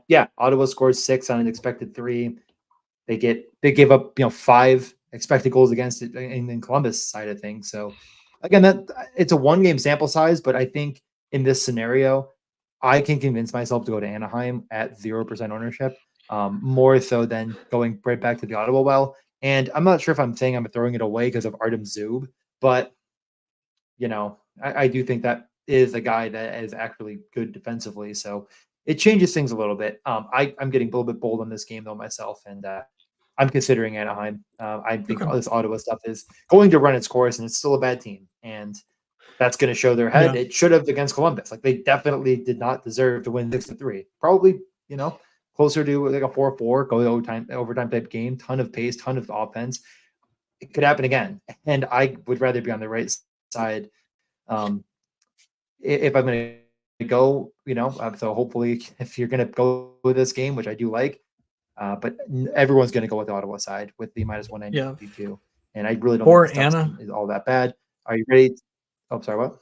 B: Yeah, Ottawa scored 6 on an expected 3. They give up 5 expected goals against it in Columbus side of things. So again, that it's a 1 game sample size, but I think in this scenario, I can convince myself to go to Anaheim at 0% ownership, more so than going right back to the Ottawa well. And I'm not sure if I'm saying I'm throwing it away because of Artem Zub, but I do think that is a guy that is actually good defensively. So it changes things a little bit. I'm getting a little bit bold on this game though myself, and I'm considering Anaheim. I think
A: Okay.
B: all this Ottawa stuff is going to run its course, and it's still a bad team, and that's going to show their head.
A: Yeah.
B: It should have against Columbus. Like they definitely did not deserve to win 6-3. Probably, closer to like a 4-4, go overtime type game. Ton of pace, ton of offense. It could happen again, and I would rather be on the right side. Um, if I'm going to go, so hopefully, if you're going to go with this game, which I do like, but everyone's going to go with the Ottawa side with the minus
A: Yeah.
B: 192. And I really don't think
A: For
B: the stuff
A: Anna,
B: is all that bad. Are you ready? Oh, sorry, what?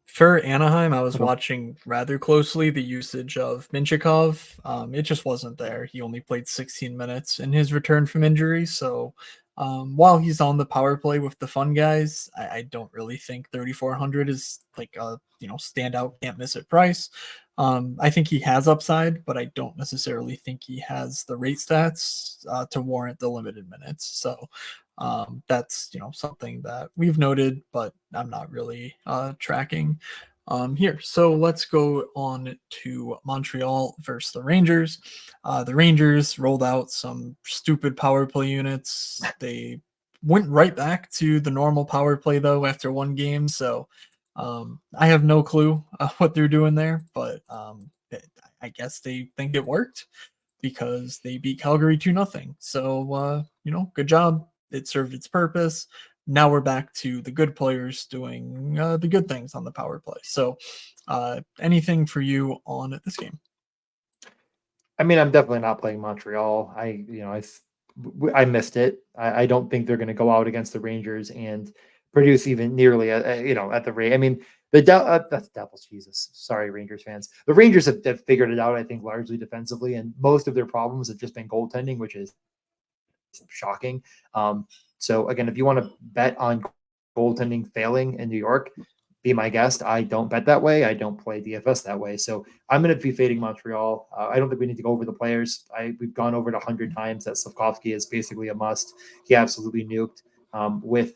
A: For Anaheim, I was
B: Hello?
A: watching rather closely the usage of Minchikov. It just wasn't there. He only played 16 minutes in his return from injury. So while he's on the power play with the fun guys, I don't really think 3,400 is like a standout can't miss it price. I think he has upside, but I don't necessarily think he has the rate stats to warrant the limited minutes. So that's something that we've noted, but I'm not really tracking here. So let's go on to Montreal versus the Rangers. The Rangers rolled out some stupid power play units. They went right back to the normal power play though after 1 game. So I have no clue what they're doing there, but I guess they think it worked because they beat Calgary 2-0. So good job. It served its purpose. Now we're back to the good players doing the good things on the power play. So anything for you on this game?
B: I mean, I'm definitely not playing Montreal. I missed it. I don't think they're going to go out against the Rangers and produce even nearly, at the rate. I mean, that's Devils. Jesus, sorry, Rangers fans. The Rangers have figured it out. I think largely defensively, and most of their problems have just been goaltending, which is shocking. So again, if you want to bet on goaltending failing in New York, be my guest. I don't bet that way. I don't play DFS that way. So I'm going to be fading Montreal. I don't think we need to go over the players. We've gone over it 100 times that Slavkovsky is basically a must. He absolutely nuked with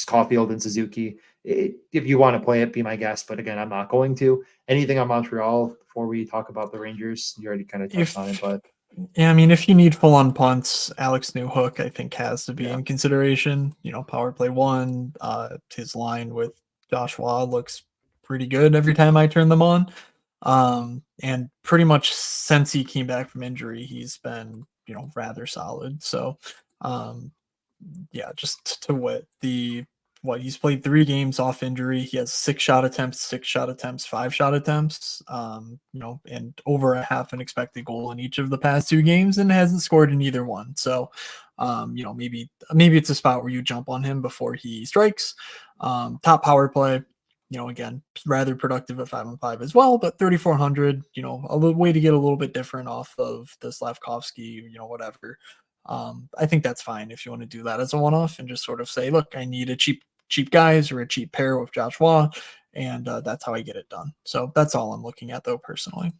B: Caulfield and Suzuki. If you want to play it, be my guest. But again, I'm not going to. Anything on Montreal before we talk about the Rangers? You already kind of touched on it,
A: If
B: but
A: Yeah, I mean, if you need full on punts, Alex Newhook, I think, has to be
B: yeah.
A: in consideration. Power play one, his line with Joshua looks pretty good every time I turn them on. And pretty much since he came back from injury, he's been, rather solid. So, um, yeah, just to wit, he's played 3 games off injury. He has 6 shot attempts, 6 shot attempts, 5 shot attempts, and over a half an expected goal in each of the past 2 games, and hasn't scored in either one. So, maybe it's a spot where you jump on him before he strikes. Top power play, again, rather productive at 5-on-5 as well, but 3,400, a little way to get a little bit different off of the Slavkovsky, whatever. I think that's fine if you want to do that as a one-off and just sort of say, look, I need a cheap guys or a cheap pair with Joshua, and that's how I get it done. So that's all I'm looking at though personally.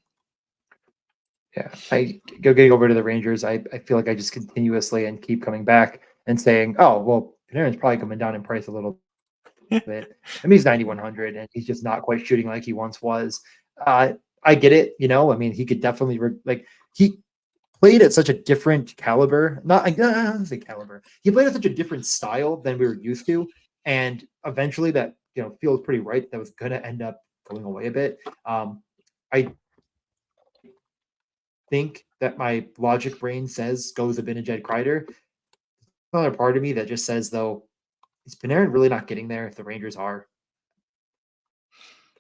B: Yeah, I go getting over to the Rangers. I feel like I just continuously and keep coming back and saying, oh, well, Panarin's probably coming down in price a little bit. I mean, he's 9,100 and he's just not quite shooting like he once was. I get it. I mean, he could definitely, he played at such a different caliber. I don't say caliber. He played at such a different style than we were used to. And eventually that, feels pretty right. That was going to end up going away a bit. I think that my logic brain says goes a Jed Kreider. Another part of me that just says, though, is Panarin really not getting there if the Rangers are?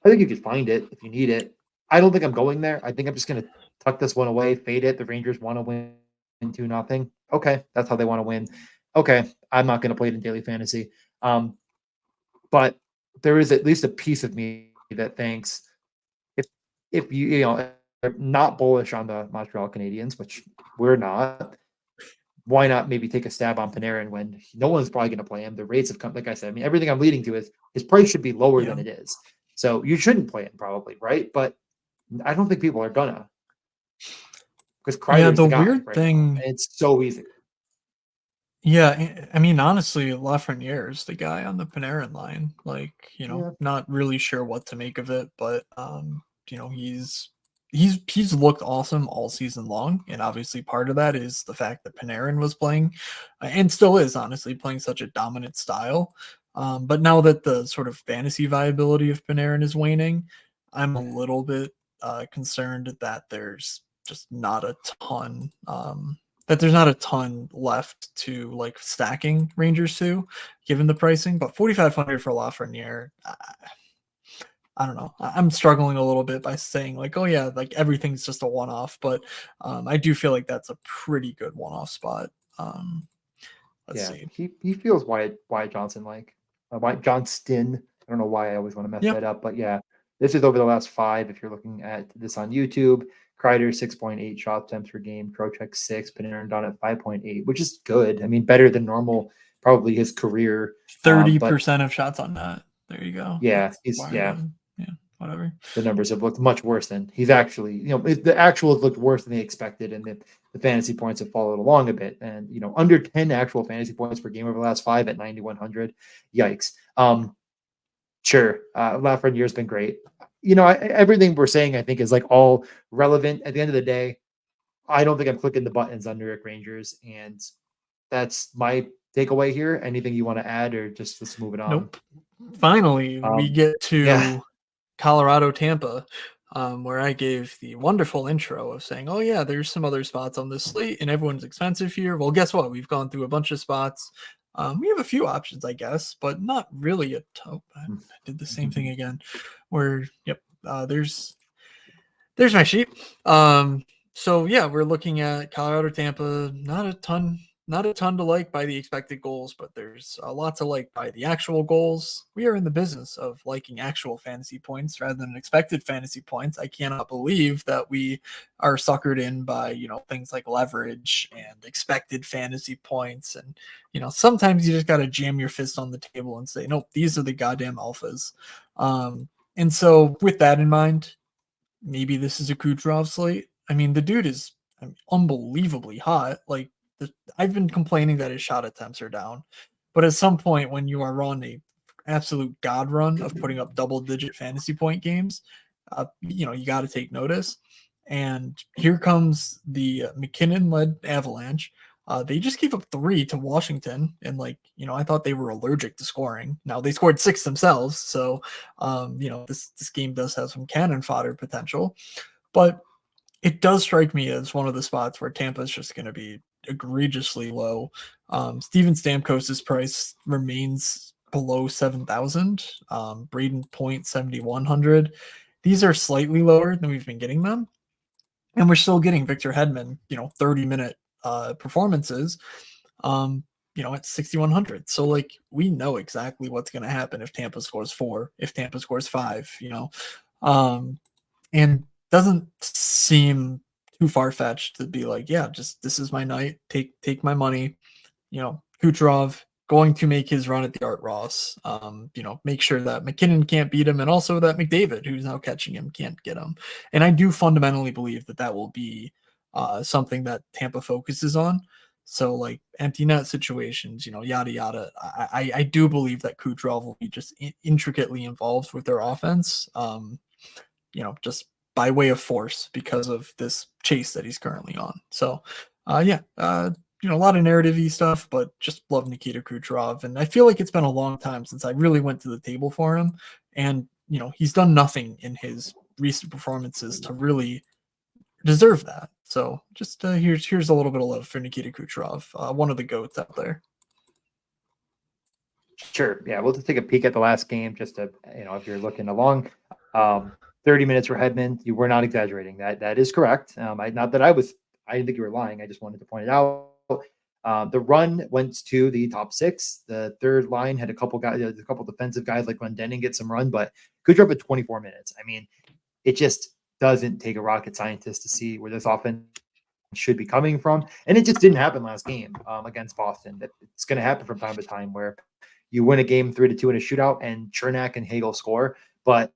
B: I think you could find it if you need it. I don't think I'm going there. I think I'm just going to tuck this one away, fade it. The Rangers want to win 2-0. Okay, that's how they want to win. Okay, I'm not going to play it in daily fantasy. But there is at least a piece of me that thinks if you not bullish on the Montreal Canadiens, which we're not, why not maybe take a stab on Panarin when no one's probably going to play him? The rates have come, like I said, I mean, everything I'm leading to is his price should be lower
A: Yeah.
B: than it is. So you shouldn't play him probably, right? But I don't think people are gonna, because
A: Yeah,
B: Kreider's
A: the
B: the guy
A: weird
B: right now.
A: thing,
B: And it's so easy.
A: yeah, I mean, honestly, Lafreniere is the guy on the Panarin line. Like,
B: Yeah.
A: not really sure what to make of it, but he's looked awesome all season long, and obviously part of that is the fact that Panarin was playing, and still is honestly playing such a dominant style. But now that the sort of fantasy viability of Panarin is waning, I'm a little bit concerned that there's not a ton left to like stacking Rangers to, given the pricing. But 4,500 for Lafreniere, I don't know. I'm struggling a little bit by saying like, oh yeah, like everything's just a one-off. But I do feel like that's a pretty good one-off spot. Let's
B: Yeah.
A: see.
B: He feels Wyatt Johnson like. Wyatt Johnston. I don't know why I always want to mess
A: Yeah,
B: that up, but yeah, this is over the last 5. If you're looking at this on YouTube, Kreider 6.8 shot attempts per game, Trocheck 6, Panarin down at 5.8, which is good. I mean, better than normal, probably his career. But
A: 30% of shots on net. There you go.
B: yeah,
A: That's
B: he's
A: why
B: yeah.
A: whatever.
B: The numbers have looked much worse than he's actually, the actuals looked worse than they expected, and the fantasy points have followed along a bit. And under 10 actual fantasy points per game over the last 5 at 9,100. Yikes. Sure, Lafreniere's been great. Everything we're saying, I think, is like all relevant. At the end of the day, I don't think I'm clicking the buttons on New York Rangers, and that's my takeaway here. Anything you want to add, or just let's move it on?
A: Nope. Finally, we get
B: Yeah.
A: to Colorado, Tampa, where I gave the wonderful intro of saying, "Oh yeah, there's some other spots on this slate, and everyone's expensive here." Well, guess what? We've gone through a bunch of spots. We have a few options, I guess, but not really a ton. I did the same thing again. Where, yep, there's my sheet. So yeah, we're looking at Colorado, Tampa. Not a ton to like by the expected goals, but there's a lot to like by the actual goals. We are in the business of liking actual fantasy points rather than expected fantasy points. I cannot believe that we are suckered in by things like leverage and expected fantasy points, and sometimes you just got to jam your fist on the table and say, nope, these are the goddamn alphas. And so with that in mind, maybe this is a Kucherov slate. I mean, the dude is unbelievably hot. Like, I've been complaining that his shot attempts are down, but at some point, when you are on a absolute god run of putting up double-digit fantasy point games, you got to take notice. And here comes the McKinnon-led Avalanche. They just gave up 3 to Washington, and I thought they were allergic to scoring. Now they scored 6 themselves, so this game does have some cannon fodder potential, but it does strike me as one of the spots where Tampa is just going to be egregiously low. Steven Stamkos' price remains below 7,000. Braden Point 7,100. These are slightly lower than we've been getting them, and we're still getting Victor Hedman, 30-minute performances. At 6,100. So we know exactly what's going to happen if Tampa scores 4, if Tampa scores 5, and doesn't seem too far fetched to be like, yeah, just this is my night. Take my money. Kucherov going to make his run at the Art Ross. Make sure that McKinnon can't beat him, and also that McDavid, who's now catching him, can't get him. And I do fundamentally believe that will be something that Tampa focuses on. So empty net situations, yada yada. I do believe that Kucherov will be just intricately involved with their offense. Just by way of force because of this chase that he's currently on. So, a lot of narrative-y stuff, but just love Nikita Kucherov. And I feel like it's been a long time since I really went to the table for him. And, he's done nothing in his recent performances to really deserve that. So just here's a little bit of love for Nikita Kucherov, one of the GOATs out there.
B: Sure. Yeah, we'll just take a peek at the last game just to, if you're looking along. 30 minutes for Hedman. You were not exaggerating. That is correct. Not that I didn't think you were lying. I just wanted to point it out. The run went to the top 6. The third line had a couple defensive guys like Glendening get some run, but Kucherov at 24 minutes. I mean, it just doesn't take a rocket scientist to see where this offense should be coming from. And it just didn't happen last game against Boston. It's going to happen from time to time where you win a game 3-2 in a shootout and Chernak and Hagel score. But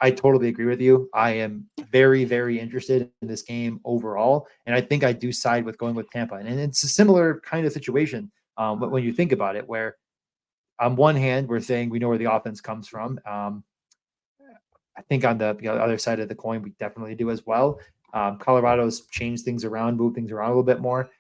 B: I totally agree with you. I am very, very interested in this game overall. And I think I do side with going with Tampa. And it's a similar kind of situation when you think about it, where on one hand, we're saying we know where the offense comes from. I think on the other side of the coin, we definitely do as well. Colorado's changed things around, moved things around a little bit more.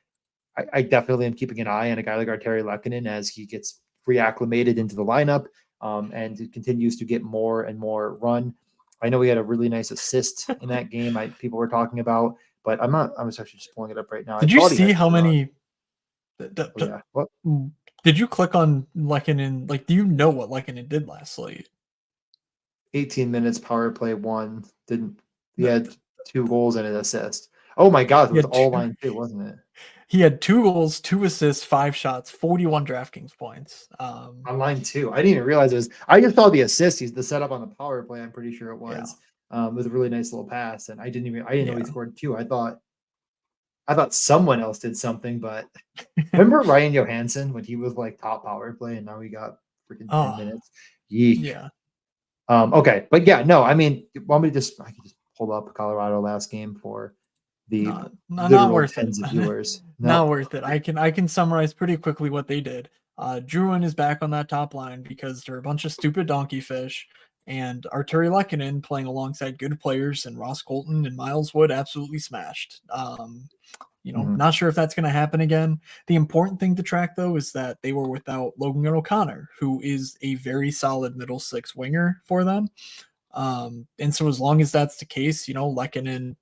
B: I definitely am keeping an eye on a guy like Arturi Lehkonen as he gets reacclimated into the lineup and it continues to get more and more run. I know he had a really nice assist in that game. People were talking about, but I'm not. I'm actually just pulling it up right now.
A: Did
B: I
A: you
B: thought he
A: see
B: had
A: how
B: more run.
A: many?
B: Oh, yeah. What?
A: Did you click on Lehkonen? Like, do you know what Lehkonen did last slate?
B: 18 minutes power play one. Didn't he had 2 goals and an assist? Oh my God, it was all line 2, wasn't it?
A: He had 2 goals, 2 assists, 5 shots, 41 DraftKings points.
B: On line 2. I didn't even realize it was. I just saw the assist. He's the setup on the power play. I'm pretty sure it was. It was a really nice little pass, and I didn't know he scored 2. I thought someone else did something, but remember Ryan Johansson when he was like top power play, and now he got freaking 10 minutes. Yeek.
A: Yeah.
B: Okay, but yeah, no. I mean, want me to I can just pull up Colorado last game for the
A: not worth
B: tens
A: it.
B: of viewers.
A: Not worth it. I can summarize pretty quickly what they did. Druin is back on that top line because they're a bunch of stupid donkey fish, and Arturi Lehkonen playing alongside good players and Ross Colton and Miles Wood absolutely smashed. Not sure if that's going to happen again. The important thing to track, though, is that they were without Logan O'Connor, who is a very solid middle six winger for them. And so as long as that's the case, Lehkonen,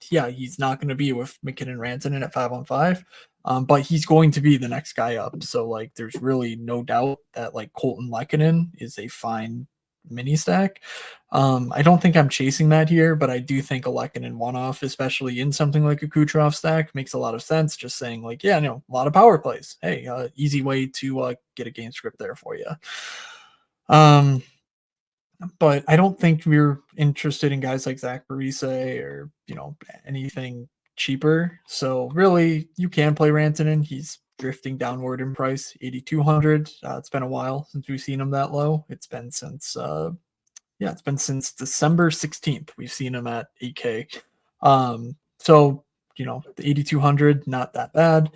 A: he's not going to be with McKinnon Rantanen at 5-on-5, but he's going to be the next guy up. So there's really no doubt that Colton Lehkonen is a fine mini stack. I don't think I'm chasing that here, but I do think a Lehkonen one-off, especially in something like a Kucherov stack, makes a lot of sense. Just saying a lot of power plays. Hey, easy way to get a game script there for you. But I don't think we're interested in guys like Zach Parise or, anything cheaper. So really, you can play Rantanen. He's drifting downward in price, 8,200. It's been a while since we've seen him that low. It's been since December 16th. We've seen him at 8K. So, the 8,200, not that bad.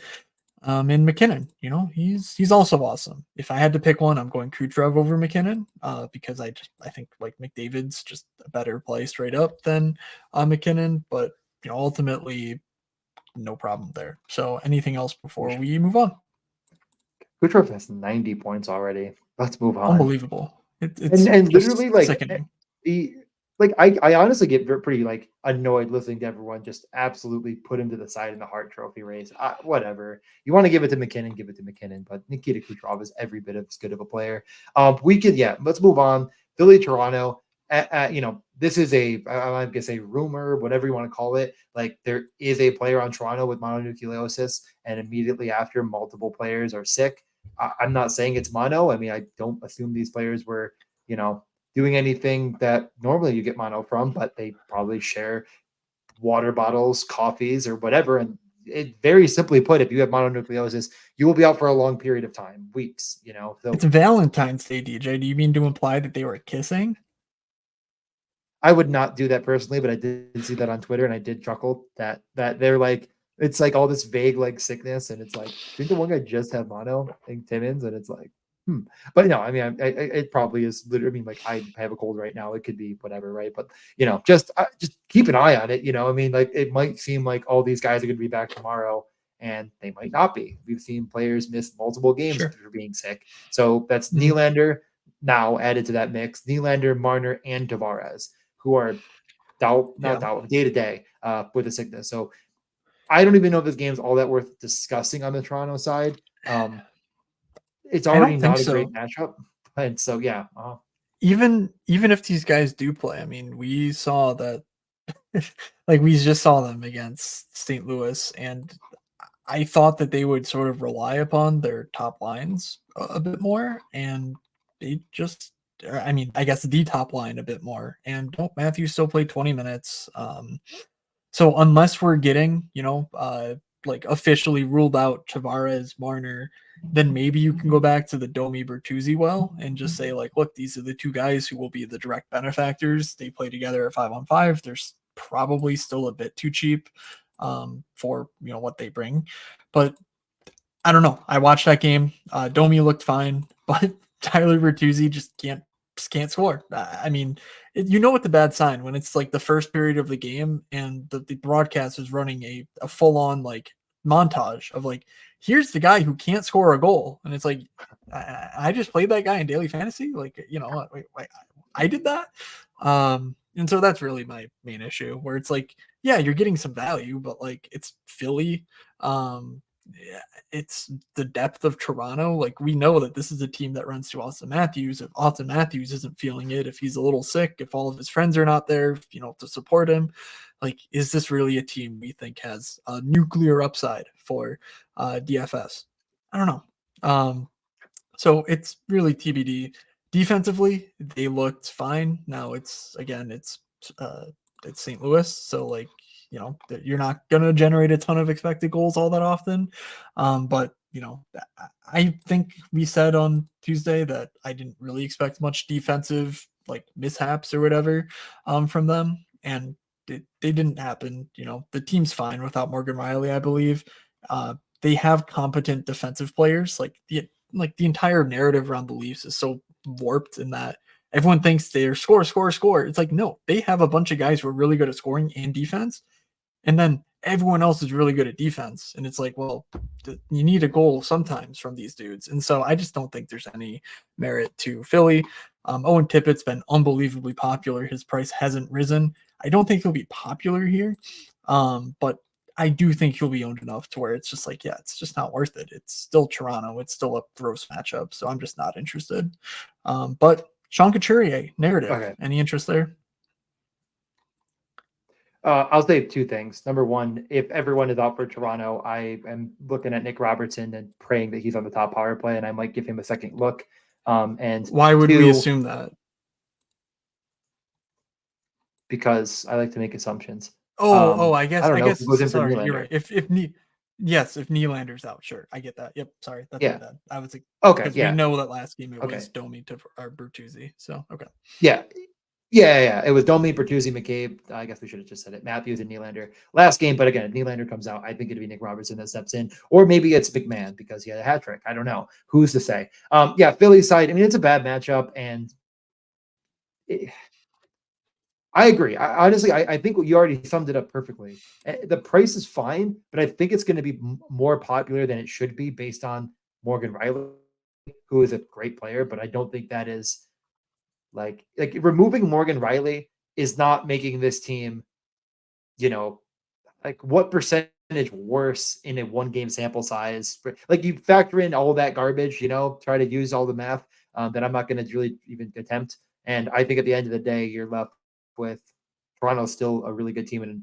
A: And McKinnon, he's also awesome. If I had to pick one, I'm going Kucherov over McKinnon because I think McDavid's just a better play straight up than McKinnon. But ultimately, no problem there. So anything else before we move on?
B: Kucherov has 90 points already. Let's move on.
A: Unbelievable. It's
B: and literally
A: sickening.
B: I honestly get pretty annoyed listening to everyone just absolutely put him to the side in the Hart Trophy race. Whatever. You want to give it to McKinnon, give it to McKinnon. But Nikita Kucherov is every bit as good of a player. Let's move on. Philly, Toronto. This is I'm going to say rumor, whatever you want to call it. There is a player on Toronto with mononucleosis, and immediately after, multiple players are sick. I'm not saying it's mono. I mean, I don't assume these players were, doing anything that normally you get mono from, but they probably share water bottles, coffees, or whatever. And it very simply put, if you have mononucleosis, you will be out for a long period of time, weeks, So
A: it's Valentine's Day, DJ. Do you mean to imply that they were kissing?
B: I would not do that personally, but I did see that on Twitter and I did chuckle that they're it's all this vague sickness. And it's didn't the one guy just have mono, I think Timmins? And it's but no, I mean, it probably is literally, I have a cold right now. It could be whatever, right? But, just keep an eye on it. I mean, it might seem like all these guys are going to be back tomorrow and they might not be. We've seen players miss multiple games for being sick. So that's Nylander now added to that mix. Nylander, Marner, and Tavares, who are day to day with the sickness. So I don't even know if this game's all that worth discussing on the Toronto side. It's already not a great matchup. And so, yeah.
A: Even if these guys do play, I mean, we saw that, we just saw them against St. Louis, and I thought that they would sort of rely upon their top lines a bit more, and they just, I guess the top line a bit more. And Matthews still played 20 minutes. So unless we're getting, like officially ruled out Tavares, Marner, then maybe you can go back to the Domi Bertuzzi well and just say like, look, these are the two guys who will be the direct benefactors. They play together at 5-on-5. They're probably still a bit too cheap for what they bring, but I don't know. I watched that game. Domi looked fine, but Tyler Bertuzzi just can't score. I mean, what the bad sign when it's like the first period of the game and the broadcast is running a full on like montage of like, here's the guy who can't score a goal, and it's like, I just played that guy in daily fantasy. Like, wait, I did that. And so that's really my main issue, where it's like, yeah, you're getting some value, but like it's Philly. Yeah, it's the depth of Toronto. Like, we know that this is a team that runs to Austin Matthews. If Austin Matthews isn't feeling it, if he's a little sick, if all of his friends are not there, to support him, like, is this really a team we think has a nuclear upside for DFS? I don't know. So it's really TBD. Defensively, they looked fine. Now uh it's St. Louis, so like, you're not gonna generate a ton of expected goals all that often. But I think we said on Tuesday that I didn't really expect much defensive like mishaps or whatever from them, and they didn't happen. The team's fine without Morgan Riley, I believe. They have competent defensive players. Like the entire narrative around the Leafs is so warped in that everyone thinks they're score, score, score. It's like, no, they have a bunch of guys who are really good at scoring and defense, and then everyone else is really good at defense. And it's like, well, you need a goal sometimes from these dudes. And so I just don't think there's any merit to Philly. Owen Tippett's been unbelievably popular. His price hasn't risen. I don't think he'll be popular here, but I do think he'll be owned enough to where it's just like, yeah, it's just not worth it. It's still Toronto. It's still a gross matchup. So I'm just not interested. But Sean Couturier, narrative.
B: Okay.
A: Any interest there?
B: I'll say two things. Number one, if everyone is out for Toronto, I am looking at Nick Robertson and praying that he's on the top power play, and I might give him a second look. And
A: Why would we
B: two,
A: assume that?
B: because I like to make assumptions.
A: I
B: I
A: guess
B: don't
A: I
B: know if
A: guess
B: he goes in for
A: sorry, you're right.
B: Nylander.
A: If Nylander's out, sure, I get that. Yep, sorry, that's my
B: Yeah.
A: bad. I was like,
B: Okay.
A: because we
B: Yeah.
A: know that last game it
B: Okay.
A: was Domi to our Bertuzzi. So okay.
B: Yeah. Yeah. It was Domi, Bertuzzi, McCabe. I guess we should have just said it. Matthews and Nylander last game. But again, if Nylander comes out, I think it'd be Nick Robertson that steps in, or maybe it's McMahon because he had a hat trick. I don't know. Who's to say? Yeah, Philly's side. I mean, it's a bad matchup, and I agree. Honestly, I think you already summed it up perfectly. The price is fine, but I think it's going to be more popular than it should be based on Morgan Riley, who is a great player, but I don't think that is like removing Morgan Riley is not making this team, you know, like what percentage worse in a one game sample size? Like you factor in all that garbage, try to use all the math that I'm not going to really even attempt. And I think at the end of the day, you're left with Toronto's still a really good team, and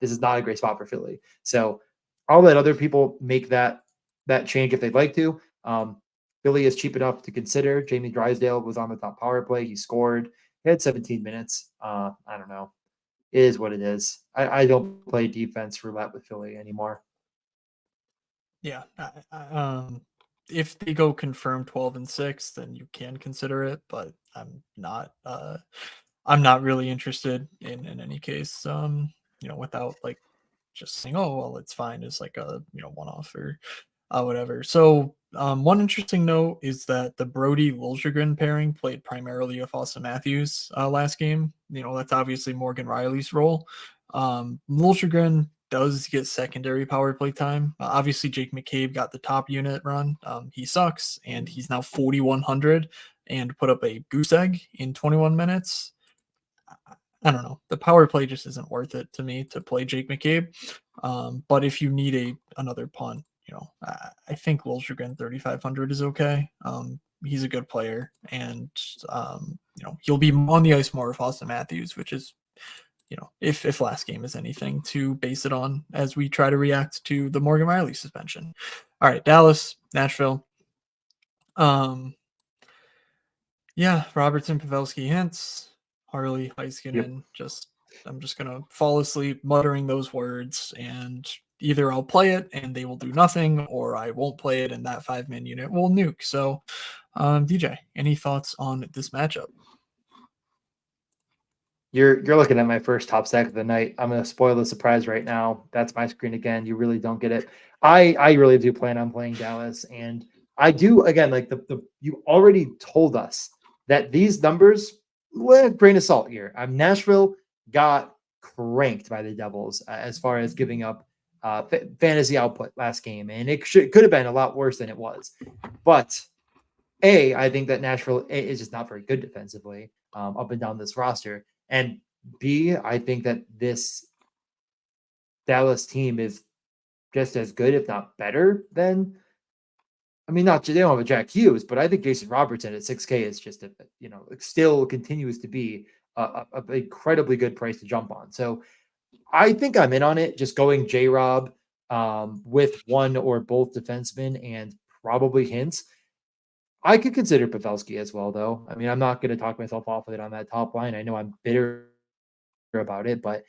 B: this is not a great spot for Philly. So I'll let other people make that change if they'd like to. Philly is cheap enough to consider. Jamie Drysdale was on the top power play. He scored. He had 17 minutes. I don't know. It is what it is. I don't play defense roulette with Philly anymore.
A: Yeah. If they go confirmed 12-6, then you can consider it, but I'm not really interested in any case. Without like just saying, oh well, it's fine, it's like a one off or whatever. So one interesting note is that the Brody Liljegren pairing played primarily with Austin Matthews last game. That's obviously Morgan Riley's role. Liljegren does get secondary power play time. Obviously, Jake McCabe got the top unit run. He sucks, and he's now 4,100 and put up a goose egg in 21 minutes. I don't know. The power play just isn't worth it to me to play Jake McCabe. But if you need another punt, I think Liljegren 3,500 is okay. He's a good player, and he'll be on the ice more with Austin Matthews, which is if last game is anything to base it on as we try to react to the Morgan Riley suspension. All right, Dallas, Nashville. Yeah, Robertson, Pavelski, Hintz, Harley,
B: Yep.
A: Heiskanen, just I'm just gonna fall asleep muttering those words, and either I'll play it and they will do nothing, or I won't play it and that 5-man unit will nuke. So, DJ, any thoughts on this matchup?
B: You're looking at my first top stack of the night. I'm gonna spoil the surprise right now. That's my screen again. You really don't get it. I really do plan on playing Dallas, and I do again. Like the you already told us that these numbers, well, grain of salt here. Nashville got cranked by the Devils as far as giving up fantasy output last game, and it could have been a lot worse than it was. But I think that Nashville is just not very good defensively up and down this roster. And B, I think that this Dallas team is just as good, if not better, than. I mean, not they don't have a Jack Hughes, but I think Jason Robertson at 6K is just still continues to be a incredibly good price to jump on. So I think I'm in on it. Just going J Rob with one or both defensemen and probably Hints. I could consider Pavelski as well, though. I mean, I'm not going to talk myself off of it on that top line. I know I'm bitter about it, but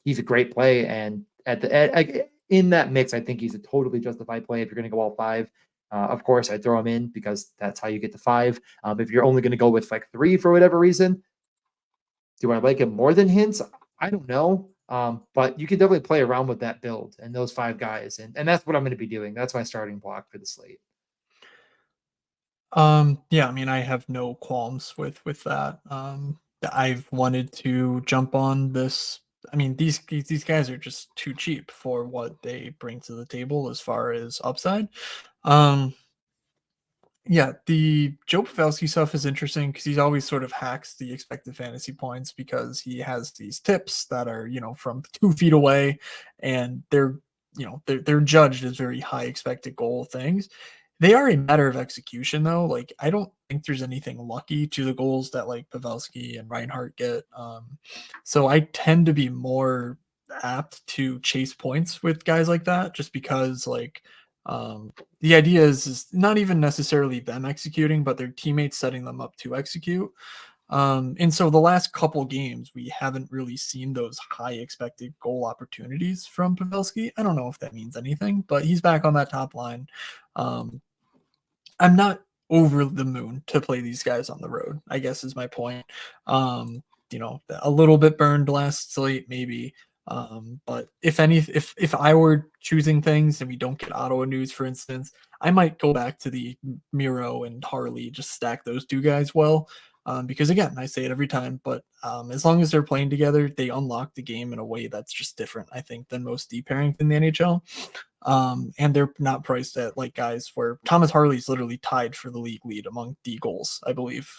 B: he's a great play. And in that mix, I think he's a totally justified play. If you're going to go all five, of course, I'd throw him in because that's how you get to five. If you're only going to go with like three for whatever reason, do I like him more than Hints? I don't know. But you can definitely play around with that build and those five guys. And that's what I'm going to be doing. That's my starting block for the slate.
A: Yeah, I mean, I have no qualms with that. I've wanted to jump on this. I mean, these guys are just too cheap for what they bring to the table as far as upside. Um, yeah, the Joe Pavelski stuff is interesting because he's always sort of hacks the expected fantasy points because he has these tips that are, from 2 feet away, and they're judged as very high expected goal things. They are a matter of execution, though. Like, I don't think there's anything lucky to the goals that like Pavelski and Reinhardt get. So I tend to be more apt to chase points with guys like that, just because um, the idea is not even necessarily them executing, but their teammates setting them up to execute. And so the last couple games, we haven't really seen those high expected goal opportunities from Pavelski. I don't know if that means anything, but he's back on that top line. Um, I'm not over the moon to play these guys on the road, I guess is my point. A little bit burned last slate, maybe. But if I were choosing things and we don't get Ottawa news, for instance, I might go back to the Miro and Harley, just stack those two guys well. Because again, I say it every time, but as long as they're playing together, they unlock the game in a way that's just different, I think, than most deep pairings in the NHL. And they're not priced at like guys where Thomas Harley's literally tied for the league lead among D goals, I believe.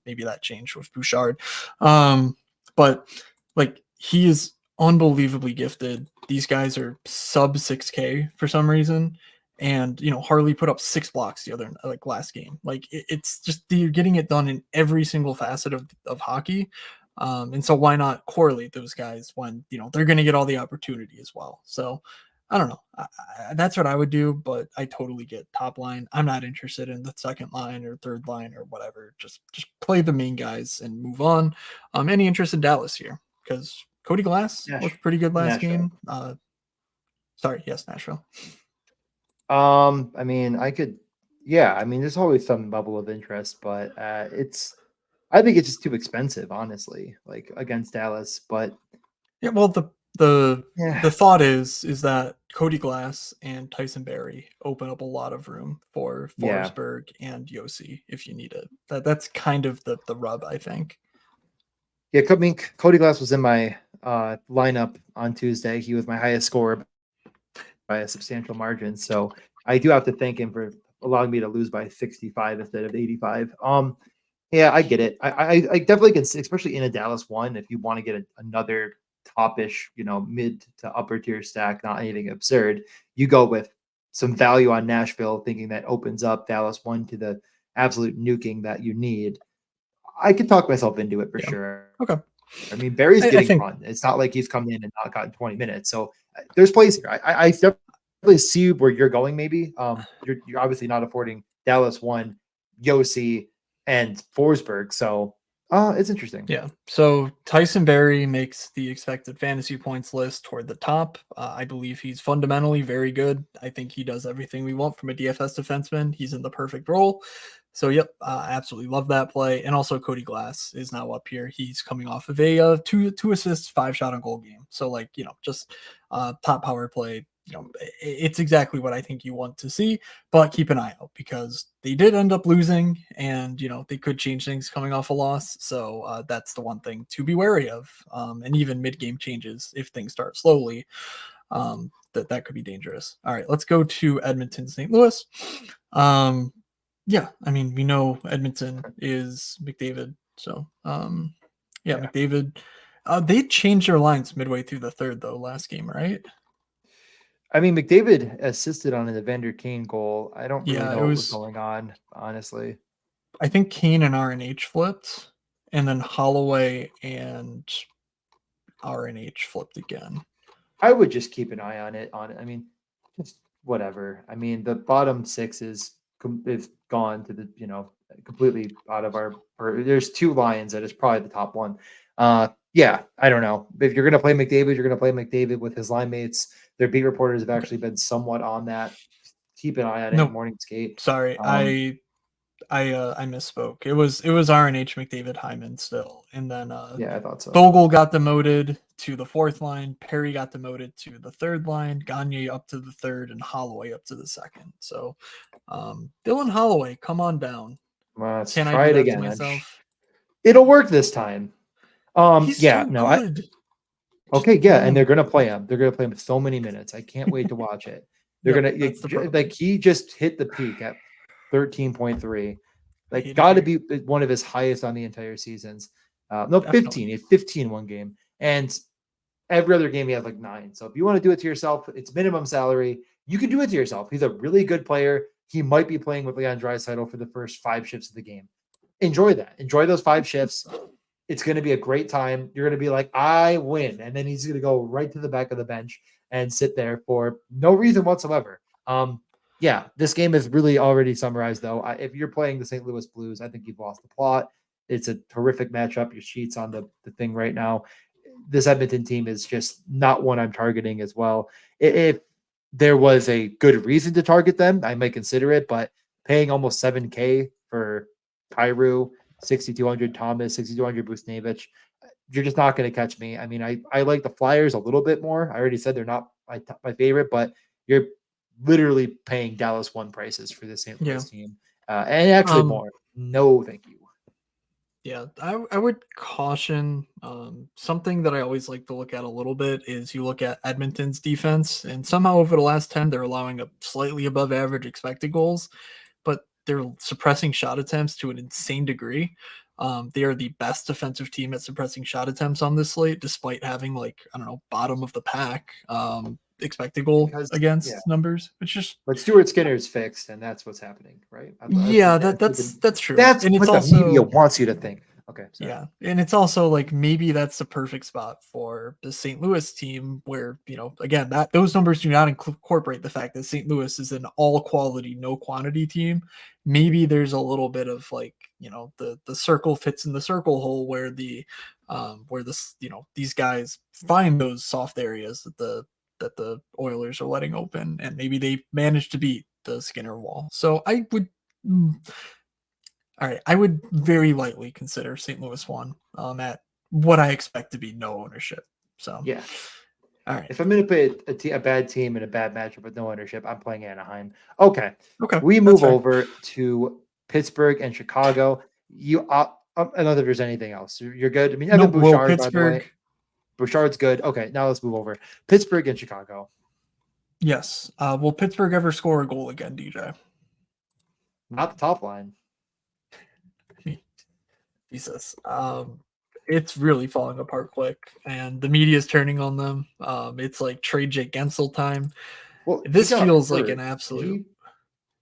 A: Maybe that changed with Bouchard. But like he is unbelievably gifted. These guys are sub 6K for some reason. And Harley put up 6 blocks the other last game. Like it's just you're getting it done in every single facet of hockey. And so why not correlate those guys when they're going to get all the opportunity as well. So I don't know. That's what I would do, but I totally get top line. I'm not interested in the second line or third line or whatever. Just play the main guys and move on. Any interest in Dallas here? Because Cody Glass looked pretty good last
B: Nashville.
A: game. Sorry, yes, Nashville.
B: I mean, I mean, there's always some level of interest, but I think it's just too expensive, honestly, like against Dallas. But
A: Yeah, well, the
B: yeah,
A: the thought is that Cody Glass and Tyson Berry open up a lot of room for
B: yeah,
A: Forsberg and Yossi if you need it. That's kind of the rub, I think.
B: yeah. I mean, Cody Glass was in my lineup on Tuesday. He was my highest scorer by a substantial margin. So I do have to thank him for allowing me to lose by 65 instead of 85. Yeah, I get it. I definitely can, especially in a Dallas one, if you want to get another topish, mid to upper tier stack, not anything absurd, you go with some value on Nashville, thinking that opens up Dallas one to the absolute nuking that you need. I could talk myself into it for
A: Yeah.
B: sure.
A: Okay.
B: I mean, Barry's
A: I
B: getting
A: think
B: run. It's not like he's come in and not gotten 20 minutes. So there's plays here. I definitely see where you're going. Maybe you're obviously not affording Dallas one, Yossi, and Forsberg. So It's interesting.
A: Yeah. So Tyson Berry makes the expected fantasy points list toward the top. I believe he's fundamentally very good. I think he does everything we want from a DFS defenseman. He's in the perfect role. So, yep, absolutely love that play. And also, Cody Glass is now up here. He's coming off of a two assists, 5 shot on goal game. So, like, just top power play. It's exactly what I think you want to see. But keep an eye out because they did end up losing, and they could change things coming off a loss. So that's the one thing to be wary of. And even mid-game changes, if things start slowly, that could be dangerous. All right, let's go to Edmonton, St. Louis. Yeah, I mean, we know Edmonton is McDavid, so yeah, McDavid. They changed their lines midway through the third though last game, right?
B: I mean, McDavid assisted on an Evander Kane goal. I don't really
A: Yeah,
B: know
A: it
B: what was
A: was.
B: going on, honestly.
A: I think Kane and RNH flipped, and then Holloway and RNH flipped again.
B: I would just keep an eye on it. I mean, just whatever. I mean, the bottom six is gone to the completely out of our. Or there's 2 Lions that is probably the top one. Yeah, I don't know if you're gonna play McDavid, you're gonna play McDavid with his line mates. Their beat reporters have actually been somewhat on that. Keep an eye on it.
A: Nope.
B: Morning skate.
A: Sorry, I misspoke. It was RNH McDavid Hyman still, and then
B: Yeah, I thought so.
A: Vogel got demoted to the 4th line. Perry got demoted to the 3rd line. Gagne up to the 3rd, and Holloway up to the 2nd. So, Dylan Holloway, come on down.
B: Let's
A: Can I
B: try
A: do
B: it
A: that to
B: again.
A: myself?
B: It'll work this time.
A: He's
B: Yeah,
A: so
B: no,
A: good.
B: okay, yeah, and they're gonna play him. They're gonna play him so many minutes. I can't wait to watch it. They're
A: Yep,
B: gonna
A: that's the problem.
B: like he just hit the peak at 13.3.
A: I
B: Like,
A: hate it
B: got to
A: here.
B: be one of his highest on the entire seasons. No, 15.
A: Definitely.
B: He had 15 one game, and every other game he has like 9. So if you want to do it to yourself, it's minimum salary. You can do it to yourself. He's a really good player. He might be playing with Leon Draisaitl for the first 5 shifts of the game. Enjoy that. Enjoy those 5 shifts. It's going to be a great time. You're going to be like, I win. And then he's going to go right to the back of the bench and sit there for no reason whatsoever. Yeah, this game is really already summarized, though. If you're playing the St. Louis Blues, I think you've lost the plot. It's a terrific matchup. Your sheet's on the thing right now. This Edmonton team is just not one I'm targeting as well. If there was a good reason to target them, I might consider it, but paying almost 7K for Kyrou, 6,200 Thomas, 6,200 Busnevich, you're just not going to catch me. I mean, I like the Flyers a little bit more. I already said they're not my favorite, but you're literally paying Dallas 1 prices for the St. Louis team. And actually more. No, thank you.
A: Yeah, I would caution something that I always like to look at a little bit is you look at Edmonton's defense, and somehow over the last 10, they're allowing a slightly above average expected goals, but they're suppressing shot attempts to an insane degree. They are the best defensive team at suppressing shot attempts on this slate, despite having bottom of the pack expected goal against numbers. It's just
B: but Stuart Skinner is fixed, and that's what's happening, right?
A: That's true.
B: That's
A: and
B: what
A: it's
B: the
A: also
B: media wants you to think. Okay, sorry.
A: Yeah, and it's also like maybe that's the perfect spot for the St. Louis team, where again that those numbers do not incorporate the fact that St. Louis is an all quality, no quantity team. Maybe there's a little bit of the circle fits in the circle hole where these guys find those soft areas that the Oilers are letting open, and maybe they managed to beat the Skinner wall. So I would. All right, I would very lightly consider St. Louis 1 at what I expect to be no ownership. So
B: yeah,
A: all right.
B: If I'm going to play a bad team in a bad matchup with no ownership, I'm playing Anaheim. Okay, we move over to Pittsburgh and Chicago. I don't know if there's anything else. You're good. I mean, Evan Bouchard, by the way. Bouchard's good. Okay, now let's move over. Pittsburgh and Chicago.
A: Yes. Will Pittsburgh ever score a goal again, DJ?
B: Not the top line.
A: Jesus. It's really falling apart quick, and the media is turning on them. It's like trade Jake Gensel time.
B: Well,
A: this feels like an absolute.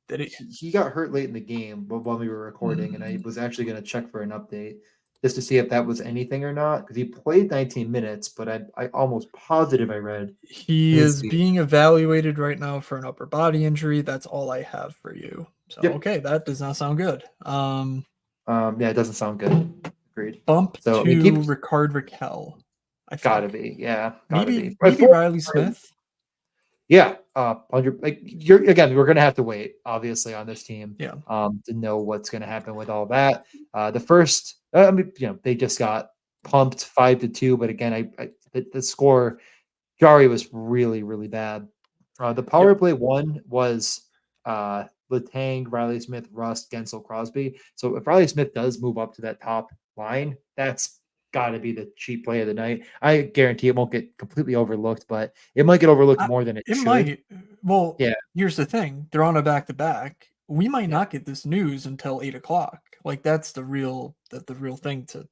B: He got hurt late in the game while we were recording, and I was actually going to check for an update just to see if that was anything or not, because he played 19 minutes, but I almost positive I read
A: he is being evaluated right now for an upper body injury. That's all I have for you. So okay, that does not sound good.
B: Yeah, it doesn't sound good. Agreed.
A: Bump
B: So I mean,
A: to
B: keep
A: Ricard Raquel, I
B: gotta
A: think.
B: be, yeah, gotta be.
A: Maybe Riley Smith.
B: Yeah, 100. Like you're again, we're gonna have to wait, obviously, on this team,
A: Yeah.
B: to know what's gonna happen with all that. The first, I mean, they just got pumped 5-2, but again, the score, Jari was really, really bad. The power
A: Yep.
B: play one was Letang, Riley Smith, Rust, Gensel, Crosby. So if Riley Smith does move up to that top line, that's got to be the cheap play of the night. I guarantee it won't get completely overlooked, but it might get overlooked more than it
A: It
B: should.
A: might. Well,
B: Yeah,
A: here's the thing: they're on a back-to-back. We might
B: yeah,
A: not get this news until 8 o'clock. Like that's the real thing to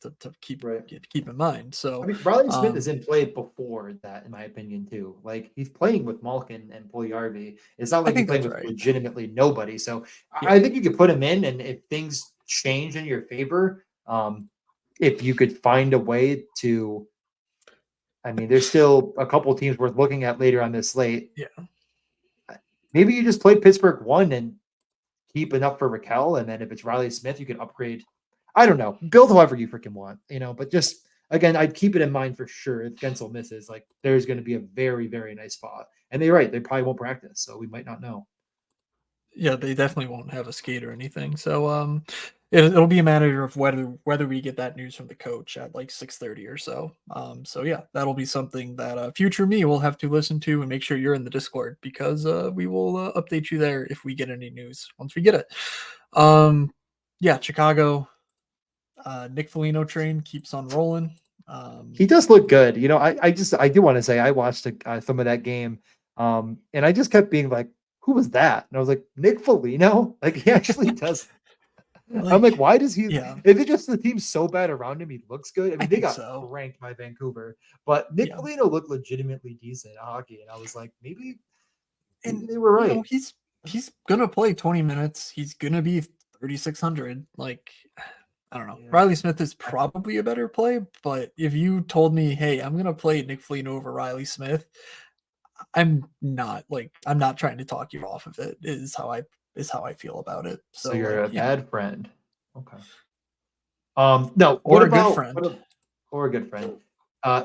B: right.
A: keep in mind.
B: I
A: So,
B: mean, Riley Smith is in play before that, in my opinion, too. Like he's playing with Malkin and Puljujärvi. It's not
A: I
B: like he's
A: think
B: playing
A: that's
B: with
A: right.
B: legitimately nobody. So
A: Yeah.
B: I think you could put him in, and if things change in your favor, if you could find a way to, I mean, there's still a couple of teams worth looking at later on this slate.
A: Yeah.
B: Maybe you just play Pittsburgh one and keep enough for Raquel, and then if it's Riley Smith, you can upgrade. I don't know. Build however you freaking want, but just again, I'd keep it in mind for sure if Gensel misses, like there's going to be a very, very nice spot. And they're right, they probably won't practice, so we might not know.
A: Yeah, they definitely won't have a skate or anything. So it'll be a matter of whether we get that news from the coach at like 6:30 or so. So yeah, that'll be something that future me will have to listen to and make sure you're in the Discord because we will update you there if we get any news once we get it. Yeah, Chicago, Nick Foligno train keeps on rolling.
B: He does look good. I do want to say I watched some of that game, and I just kept being like, "Who was that?" And I was like, "Nick Foligno." Like he actually does. I'm like,
A: like,
B: why does he?
A: yeah,
B: Is it just the team's so bad around him? He looks good. I
A: I
B: mean, they
A: think
B: got
A: so.
B: pranked by Vancouver, but Nick
A: Yeah,
B: Foligno looked legitimately decent at hockey, and I was like, maybe
A: and
B: they were right.
A: he's gonna play 20 minutes. He's gonna be 3,600. Like, I don't know.
B: Yeah,
A: Riley Smith is probably a better play, but if you told me, hey, I'm gonna play Nick Foligno over Riley Smith, I'm not trying to talk you off of it. Is how I feel about it.
B: so
A: So
B: you're
A: like,
B: a
A: yeah,
B: bad friend. Okay. No. What
A: or a good
B: about
A: friend.
B: or a good friend?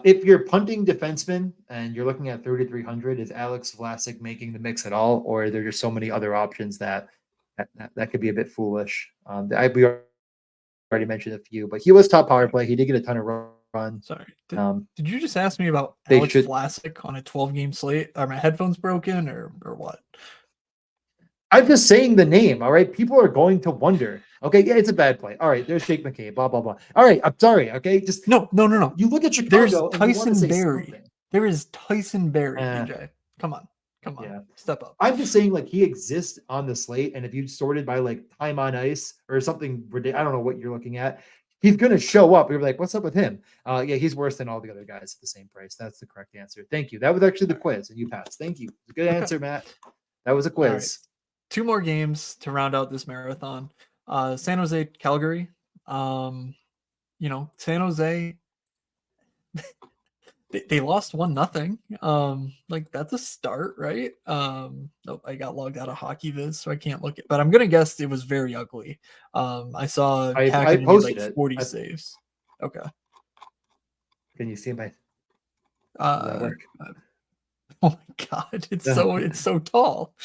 B: If you're punting defenseman and you're looking at 3,300, is Alex Vlasic making the mix at all, or are there just so many other options that could be a bit foolish? We already mentioned a few, but he was top power
A: Sorry,
B: play. He did get a ton of runs.
A: sorry.
B: Um,
A: Did you just ask me about
B: they
A: Alex
B: should.
A: Vlasic on a 12-game slate? Are my headphones broken or what?
B: I'm just saying the name. All right, people are going to wonder. Okay, yeah, it's a bad play. All right, there's Jake McKay. Blah blah blah. All right, I'm sorry. Okay, just
A: No, no, no, no.
B: you look at
A: There's
B: Chicago and you want to
A: Tyson
B: say
A: Berry.
B: something.
A: There is Tyson Berry,
B: Uh,
A: DJ. Come on. Come on.
B: yeah,
A: Step up.
B: I'm just saying like he exists on the slate, and if you sorted by like time on ice or something ridiculous, I don't know what you're looking at. He's gonna show up. You're like, what's up with him? Yeah, he's worse than all the other guys at the same price. That's the correct answer. Thank you. That was actually the
A: All right.
B: quiz, and you passed. Thank you. Good
A: Okay.
B: answer, Matt. That was a
A: All right.
B: quiz.
A: 2 more games to round out this marathon. San Jose, Calgary. Um, San Jose, they lost 1-0. Like that's a start, right? Nope, I got logged out of Hockey Viz, so I can't look at. But I'm gonna guess it was very ugly. I saw
B: I
A: Kapanen made
B: posted
A: like
B: it.
A: 40 saves. Okay.
B: Can you see my? Does that
A: Uh,
B: work?
A: oh my god, it's so tall.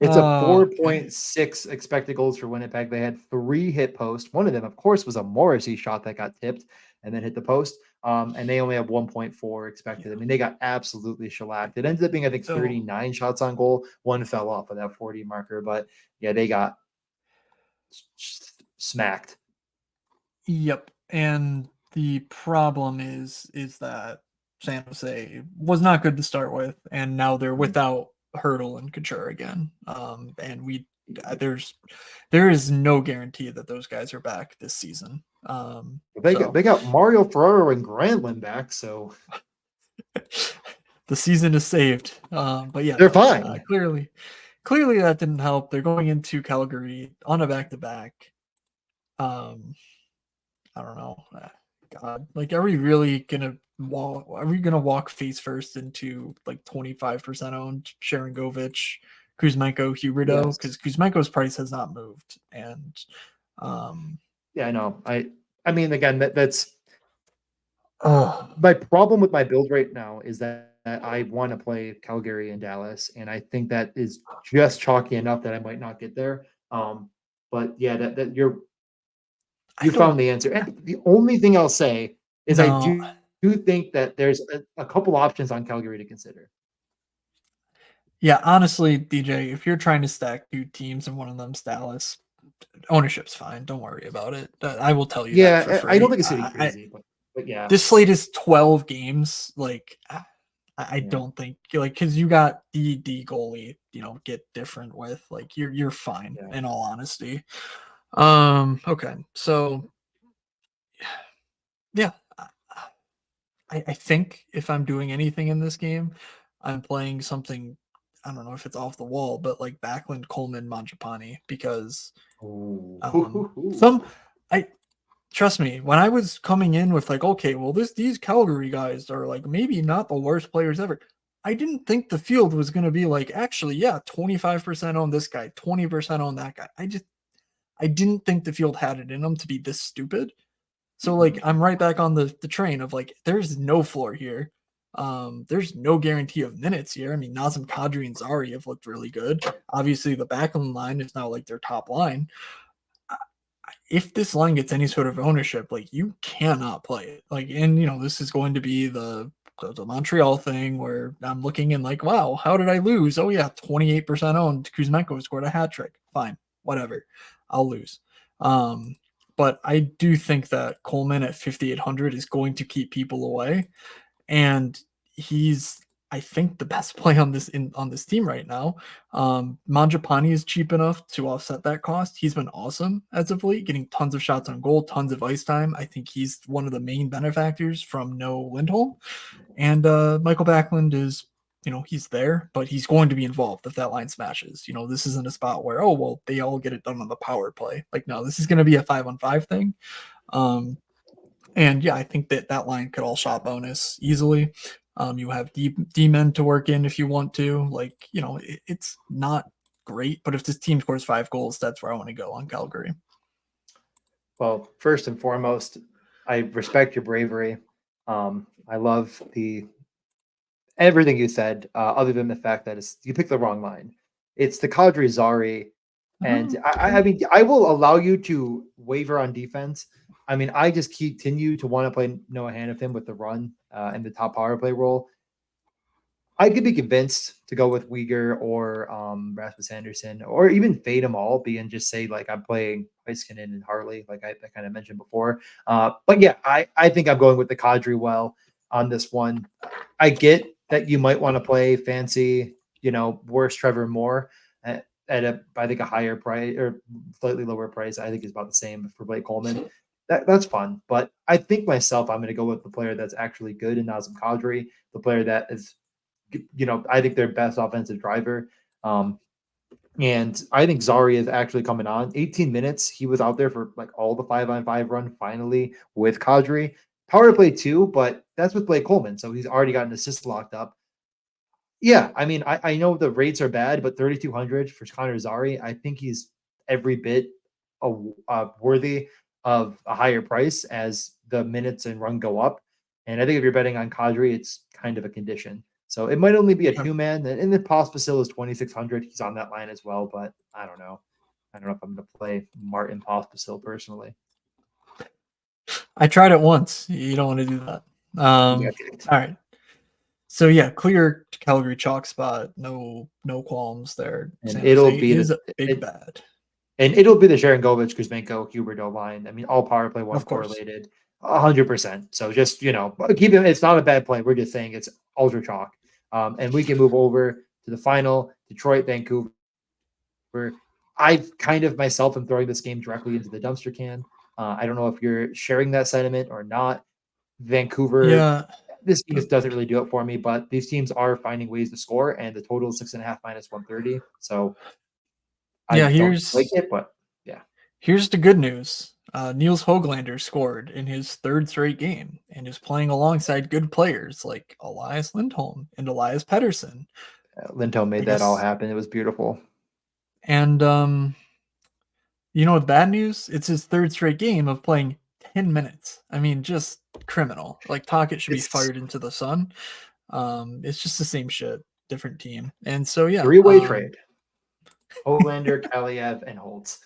B: It's a
A: Okay.
B: 4.6 expected goals for Winnipeg. They had 3 hit posts. One of them, of course, was a Morrissey shot that got tipped and then hit the post. And they only have 1.4 expected. I
A: Yeah.
B: mean, they got absolutely shellacked. It ended up being, I think,
A: So
B: 39 shots on goal. One fell off of that 40 marker, but yeah, they got smacked.
A: yep. And the problem is that San Jose was not good to start with, and now they're
B: Mhm.
A: without Hurdle and Couture again. And there is no guarantee that those guys are back this season. So
B: They got Mario Ferraro and Granlund back, so
A: the season is saved. But yeah,
B: they're
A: no,
B: fine.
A: clearly that didn't help. They're going into Calgary on a back to back. Um, I don't know. God, like, are we really gonna walk? Are we gonna walk face first into like 25% owned Sharangovich, Kuzmenko, Huberto?
B: Yes.
A: Because Kuzmenko's price has not moved, and um,
B: Yeah, I know. I mean, again, that's
A: Oh,
B: my problem with my build right now is that I want to play Calgary and Dallas, and I think that is just chalky enough that I might not get there. But yeah, that
A: I
B: you
A: don't
B: found the answer. And the only thing I'll say is I
A: know.
B: do think that there's a couple options on Calgary to consider.
A: Yeah, honestly, DJ, if you're trying to stack 2 teams and one of them's Dallas, ownership's fine. Don't worry about it. I will tell you that for
B: Yeah, I don't
A: free.
B: think it's gonna be crazy, but yeah,
A: This slate is 12 games. Like, I
B: yeah,
A: don't think like because you got the goalie, get different with like you're fine
B: yeah.
A: in all honesty. Okay, so yeah, I think if I'm doing anything in this game, I'm playing something. I don't know if it's off the wall, but like Backlund, Coleman, Mangiapane, because
B: Ooh.
A: some I trust me, when I was coming in with like, okay, well, these Calgary guys are like maybe not the worst players ever. I didn't think the field was going to be like, actually, yeah, 25% on this guy, 20% on that guy. I didn't think the field had it in them to be this stupid. So like
B: Mhm.
A: I'm right back on the train of like there's no floor here. There's no guarantee of minutes here. I mean, Nazem Kadri and Zari have looked really good. Obviously, the backline line is now like their top line. If this line gets any sort of ownership, like you cannot play it. Like, and this is going to be the Montreal thing where I'm looking and like, wow, how did I lose? Oh yeah, 28% owned. Kuzmenko scored a hat trick. Fine, whatever. I'll lose. Um, but I do think that Coleman at 5,800 is going to keep people away, and he's I think the best play on this team right now. Manjapani is cheap enough to offset that cost. He's been awesome as of late, getting tons of shots on goal, tons of ice time. I think he's one of the main benefactors from no Lindholm. And Michael Backlund is, he's there, but he's going to be involved if that line smashes. This isn't a spot where, oh, well, they all get it done on the power play. Like, no, this is going to be a 5-on-5 thing. Um, and yeah, I think that line could all shot bonus easily. You have D men to work in if you want to. Like, it's not great, but if this team scores 5 goals, that's where I want to go on Calgary.
B: Well, first and foremost, I respect your bravery. I love the everything you said, other than the fact that you picked the wrong line. It's the Kadri Zari, and
A: Oh,
B: I
A: okay.
B: mean, I will allow you to waver on defense. I mean, I just continue to want to play Noah Hannafin with the run and the top power play role. I could be convinced to go with Uyghur or Rasmus Anderson, or even fade them all, and just say like I'm playing Heiskanen and Harley, like I kind of mentioned before. But yeah, I think I'm going with the Kadri well on this one. I get that you might want to play fancy, worse Trevor Moore at a I think a higher price or slightly lower price. I think is about the same for Blake Coleman. That's fun, but I think myself I'm going to go with the player that's actually good in Nazem Kadri, the player that is I think their best offensive driver. Um, and I think Zari is actually coming on. 18 minutes. He was out there for like all the 5-on-5 run finally with Kadri. Power play too, but that's with Blake Coleman. So he's already got an assist locked up. Yeah, I mean, I know the rates are bad, but 3,200 for Connor Zari, I think he's every bit worthy of a higher price as the minutes and run go up. And I think if you're betting on Kadri, it's kind of a condition. So it might only be a
A: Okay.
B: two-man. And then Pospisil is 2,600. He's on that line as well, but I don't know. I don't know if I'm going to play Martin Pospisil personally.
A: I tried it once. You don't want to do that.
B: Yeah.
A: All right. So yeah, clear Calgary chalk spot. No qualms there.
B: And
A: San
B: it'll
A: Jose
B: be
A: is
B: the
A: a big bad.
B: And it'll be the Sharangovich, Kuzmenko, Huberdeau line. I mean, all power play one
A: Of course.
B: correlated, 100%. So just keep it. It's not a bad play. We're just saying it's ultra chalk. And we can move over to the final, Detroit, Vancouver. I kind of myself am throwing this game directly into the dumpster can. I don't know if you're sharing that sentiment or not. Vancouver,
A: Yeah.
B: this game just doesn't really do it for me, but these teams are finding ways to score, and the total is 6.5 minus 130. So I
A: Yeah,
B: don't like
A: here's
B: it, but yeah.
A: here's the good news. Niels Hoglander scored in his third straight game and is playing alongside good players like Elias Lindholm and Elias Pettersson.
B: Linto
A: I
B: made that all
A: guess,
B: happen. It was beautiful.
A: and the bad news? It's his third straight game of playing 10 minutes. I mean, just criminal. Like Tocchet should be
B: It's
A: fired into the sun. It's just the same shit, different team. And so yeah,
B: three-way trade. Hoglander, Kaliev, and Holtz.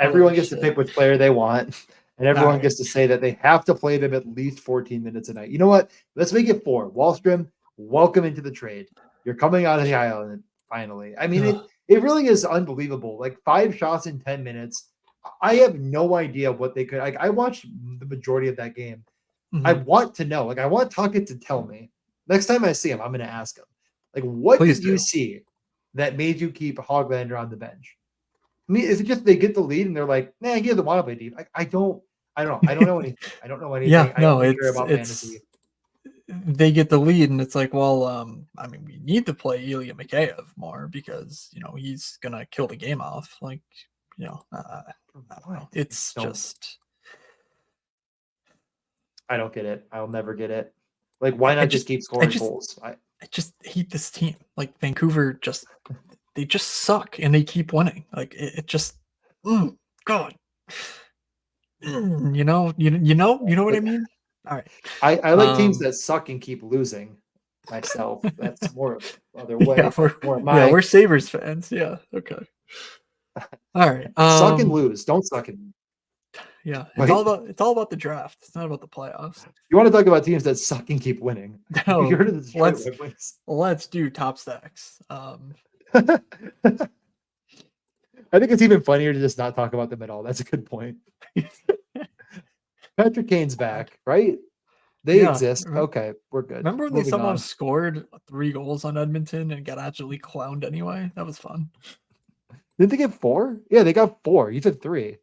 A: holy
B: Everyone gets to
A: shit.
B: pick which player they want, and
A: All
B: everyone
A: right.
B: gets to say that they have to play them at least 14 minutes a night. You know what? Let's make it 4. Wallstrom, welcome into the trade. You're coming out of the island finally. I mean, it really is unbelievable. Like 5 shots in 10 minutes. I have no idea what they could. Like, I watched the majority of that game. I
A: Mhm.
B: want to know. Like, I want Tocchet to tell me. Next time I see him, I'm going to ask him. Like, what
A: Please
B: did you
A: do.
B: see that made you keep Hoglander on the bench? I mean, is it just they get the lead and they're like, nah, he doesn't want to play deep? I don't know. I don't know anything. I don't know anything.
A: Yeah,
B: I
A: no,
B: only care about
A: it's
B: fantasy.
A: they get the lead and it's like, well, I mean, we need to play Ilya Mikheyev more because, he's gonna kill the game off. Like, I don't know.
B: What?
A: It's just
B: I don't get it. I'll never get it. Like, why
A: I
B: not just
A: just
B: keep
A: I
B: scoring
A: just
B: goals?
A: I just hate this team. Like Vancouver they just suck and they keep winning. Like it just God. You know what I mean? All right.
B: I like teams
A: Um
B: that suck and keep losing. Myself, that's more of other way.
A: yeah, we're
B: More
A: yeah,
B: my
A: we're Sabres fans. Yeah. Okay. All right.
B: suck and lose. Don't suck and
A: Yeah,
B: wait.
A: it's all about the draft. It's not about the playoffs.
B: You want to talk about teams that suck and keep winning? Have you
A: No,
B: heard of the Detroit
A: let's
B: Red Wings?
A: let's do top stacks.
B: I think it's even funnier to just not talk about them at all. That's a good point. Patrick Kane's back, right? They
A: Yeah.
B: exist. Okay, we're good.
A: Remember when they
B: Moving
A: somehow
B: on.
A: scored 3 goals on Edmonton and got absolutely clowned anyway? That was fun.
B: Didn't they get 4? Yeah, they got 4. You said 3.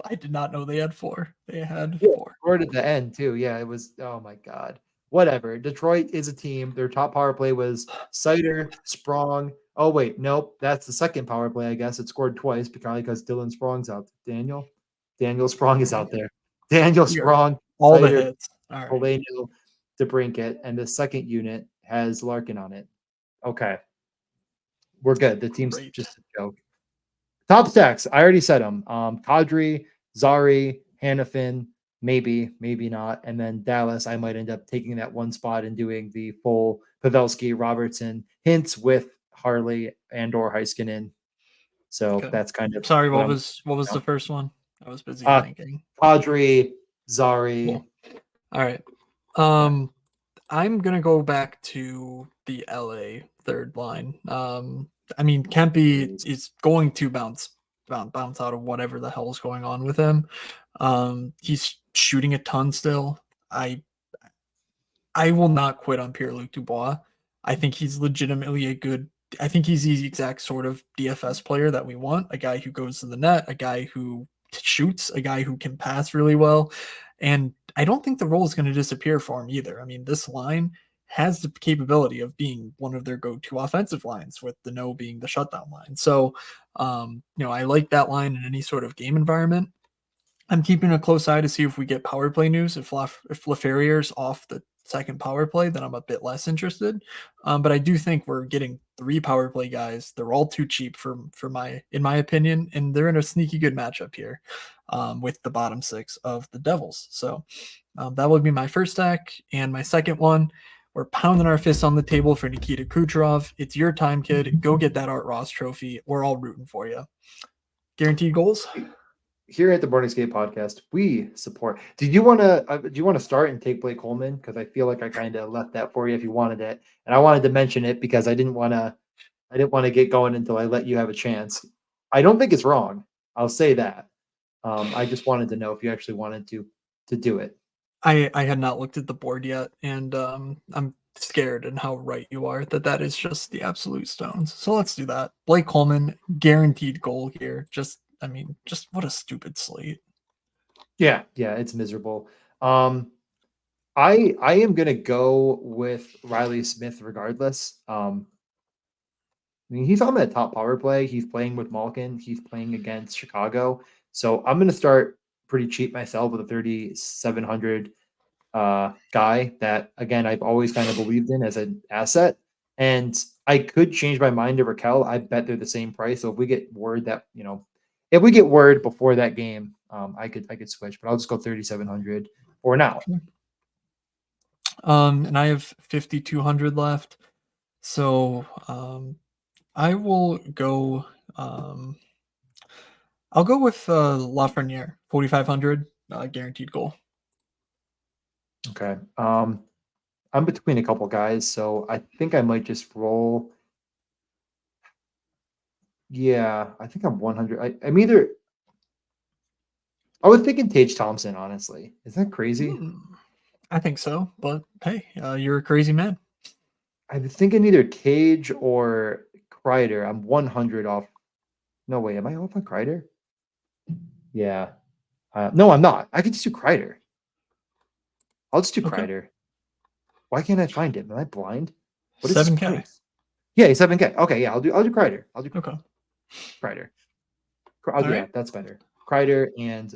A: I did not know they had 4. They had
B: Yeah,
A: 4.
B: scored at the end too. Yeah, it was. Oh my god. Whatever. Detroit is a team. Their top power play was Sider, Sprong. Oh wait, nope. That's the second power play. I guess it scored twice because Dylan Sprong's out. Daniel Sprong is out there. Daniel
A: You got
B: Sprong,
A: all the
B: Sider,
A: hits. All right.
B: Polino, DeBrincat, and the second unit has Larkin on it. Okay, we're good. The team's
A: Great.
B: just a joke. Top stacks. I already said them. Kadri, Zari, Hannafin, maybe not. And then Dallas, I might end up taking that one spot and doing the full Pavelski, Robertson hints with Harley and or Heiskanen. So
A: Okay.
B: that's kind of
A: Sorry,
B: what
A: what
B: I'm
A: was the first one? I was busy
B: uh
A: thinking.
B: Kadri, Zari.
A: Cool. All right. I'm gonna go back to the LA third line. I mean, Kempe
B: Please.
A: is going to bounce out of whatever the hell is going on with him. He's shooting a ton still. I will not quit on Pierre-Luc Dubois. I think he's legitimately a good. I think he's the exact sort of DFS player that we want. A guy who goes to the net, a guy who shoots, a guy who can pass really well. And I don't think the role is going to disappear for him either. I mean, this line has the capability of being one of their go-to offensive lines, with the no being the shutdown line. So, I like that line in any sort of game environment. I'm keeping a close eye to see if we get power play news. If Laferrier's off the second power play, then I'm a bit less interested. But I do think we're getting 3 power play guys. They're all too cheap in my opinion, and they're in a sneaky good matchup here with the bottom 6 of the Devils. So that would be my first stack, and my second one. We're pounding our fists on the table for Nikita Kucherov. It's your time, kid. Go get that Art Ross trophy. We're all rooting for you. Guaranteed goals.
B: Here at the Morning Skate Podcast, we support. Do you want to start and take Blake Coleman? Because I feel like I kind of left that for you if you wanted it, and I wanted to mention it because I didn't want to get going until I let you have a chance. I don't think it's wrong. I'll say that. I just wanted to know if you actually wanted to do it.
A: I had not looked at the board yet, and I'm scared and how right you are that is just the absolute stones. So let's do that. Blake Coleman, guaranteed goal here. Just what a stupid slate.
B: Yeah, it's miserable. I am gonna go with Riley Smith regardless. I mean, he's on that top power play. He's playing with Malkin. He's playing against Chicago. So I'm going to start pretty cheap myself with a 3,700 guy that, again, I've always kind of believed in as an asset. And I could change my mind to Raquel. I bet they're the same price. So if we get word before that game I could switch, but I'll just go 3,700 for now.
A: And I have 5,200 left. So I will go. I'll go with Lafreniere, 4,500 guaranteed goal.
B: Okay. I'm between a couple guys, so I think I might just roll. Yeah, I think I'm 100. I'm either. I was thinking Tage Thompson, honestly. Is that crazy?
A: I think so, but hey, you're a crazy man.
B: I was thinking either Tage or Kreider. I'm 100 off. No way, am I off on Kreider? Yeah. No, I'm not. I could just do Kreider. I'll just do
A: Okay.
B: Kreider. Why can't I find him? Am I blind? What is his
A: 7K.
B: price? Yeah, he's 7K. Okay, yeah, I'll do Kreider. I'll do
A: Okay.
B: Kreider.
A: All
B: Yeah,
A: right.
B: that's better. Kreider and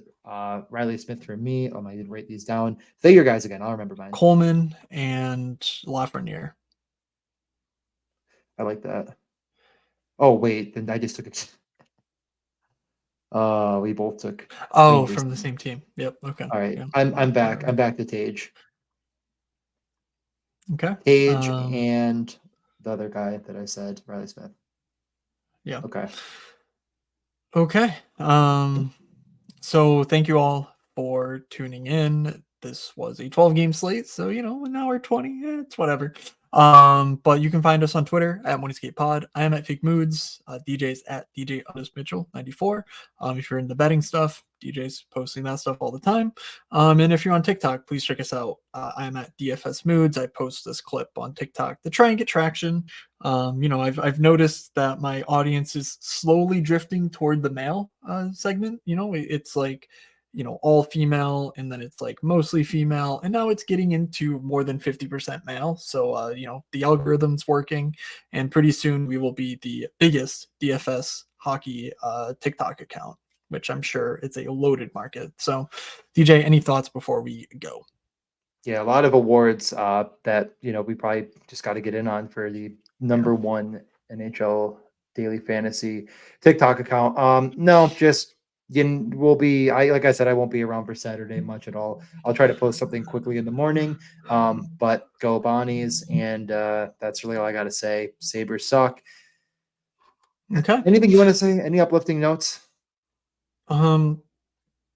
B: Riley Smith for me. Oh, I didn't write these down. Say your guys again. I'll remember mine.
A: Coleman and Lafreniere.
B: I like that. Oh wait, then I just took it. We both took.
A: Oh,
B: Rangers.
A: from the same team. Yep. Okay.
B: All right,
A: Yeah.
B: I'm back. I'm back to Tage.
A: Okay.
B: Tage and the other guy that I said, Riley Smith.
A: Yeah.
B: Okay.
A: Okay. So thank you all for tuning in. This was a 12-game slate, so an hour 20, it's whatever. But you can find us on Twitter at Moneyscape Pod. I am at Fake Moods. DJ's at DJ Mitchell 94. If you're into betting stuff, DJ's posting that stuff all the time. And if you're on TikTok, please check us out. I am at DFS Moods. I post this clip on TikTok to try and get traction. I've noticed that my audience is slowly drifting toward the male segment. It's like all female, and then it's like mostly female, and now it's getting into more than 50% male. So the algorithm's working, and pretty soon we will be the biggest DFS hockey TikTok account, which I'm sure it's a loaded market. So DJ, any thoughts before we go?
B: Yeah, a lot of awards that we probably just got to get in on for the number one NHL daily fantasy TikTok account. No, just we'll be. Like I said, I won't be around for Saturday much at all. I'll try to post something quickly in the morning. But go Bonnies, and that's really all I got to say. Sabres suck.
A: Okay.
B: Anything you want to say? Any uplifting notes?
A: Hope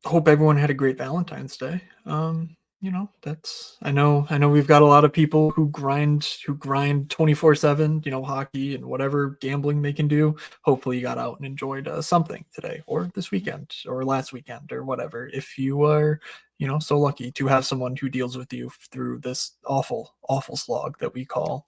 A: everyone had a great Valentine's Day. I know we've got a lot of people who grind 24/7, hockey and whatever gambling they can do. Hopefully you got out and enjoyed something today or this weekend or last weekend or whatever. If you are, so lucky to have someone who deals with you through this awful slog that we call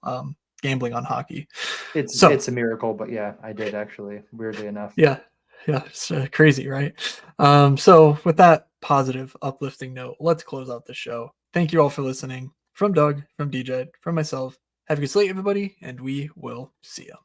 A: gambling on hockey.
B: It's
A: So
B: a miracle, but yeah, I did actually, weirdly enough.
A: yeah, it's crazy, right? So with that positive, uplifting note, let's close out the show. Thank you all for listening. From Doug, from DJ, from myself. Have a good slate, everybody, and we will see you.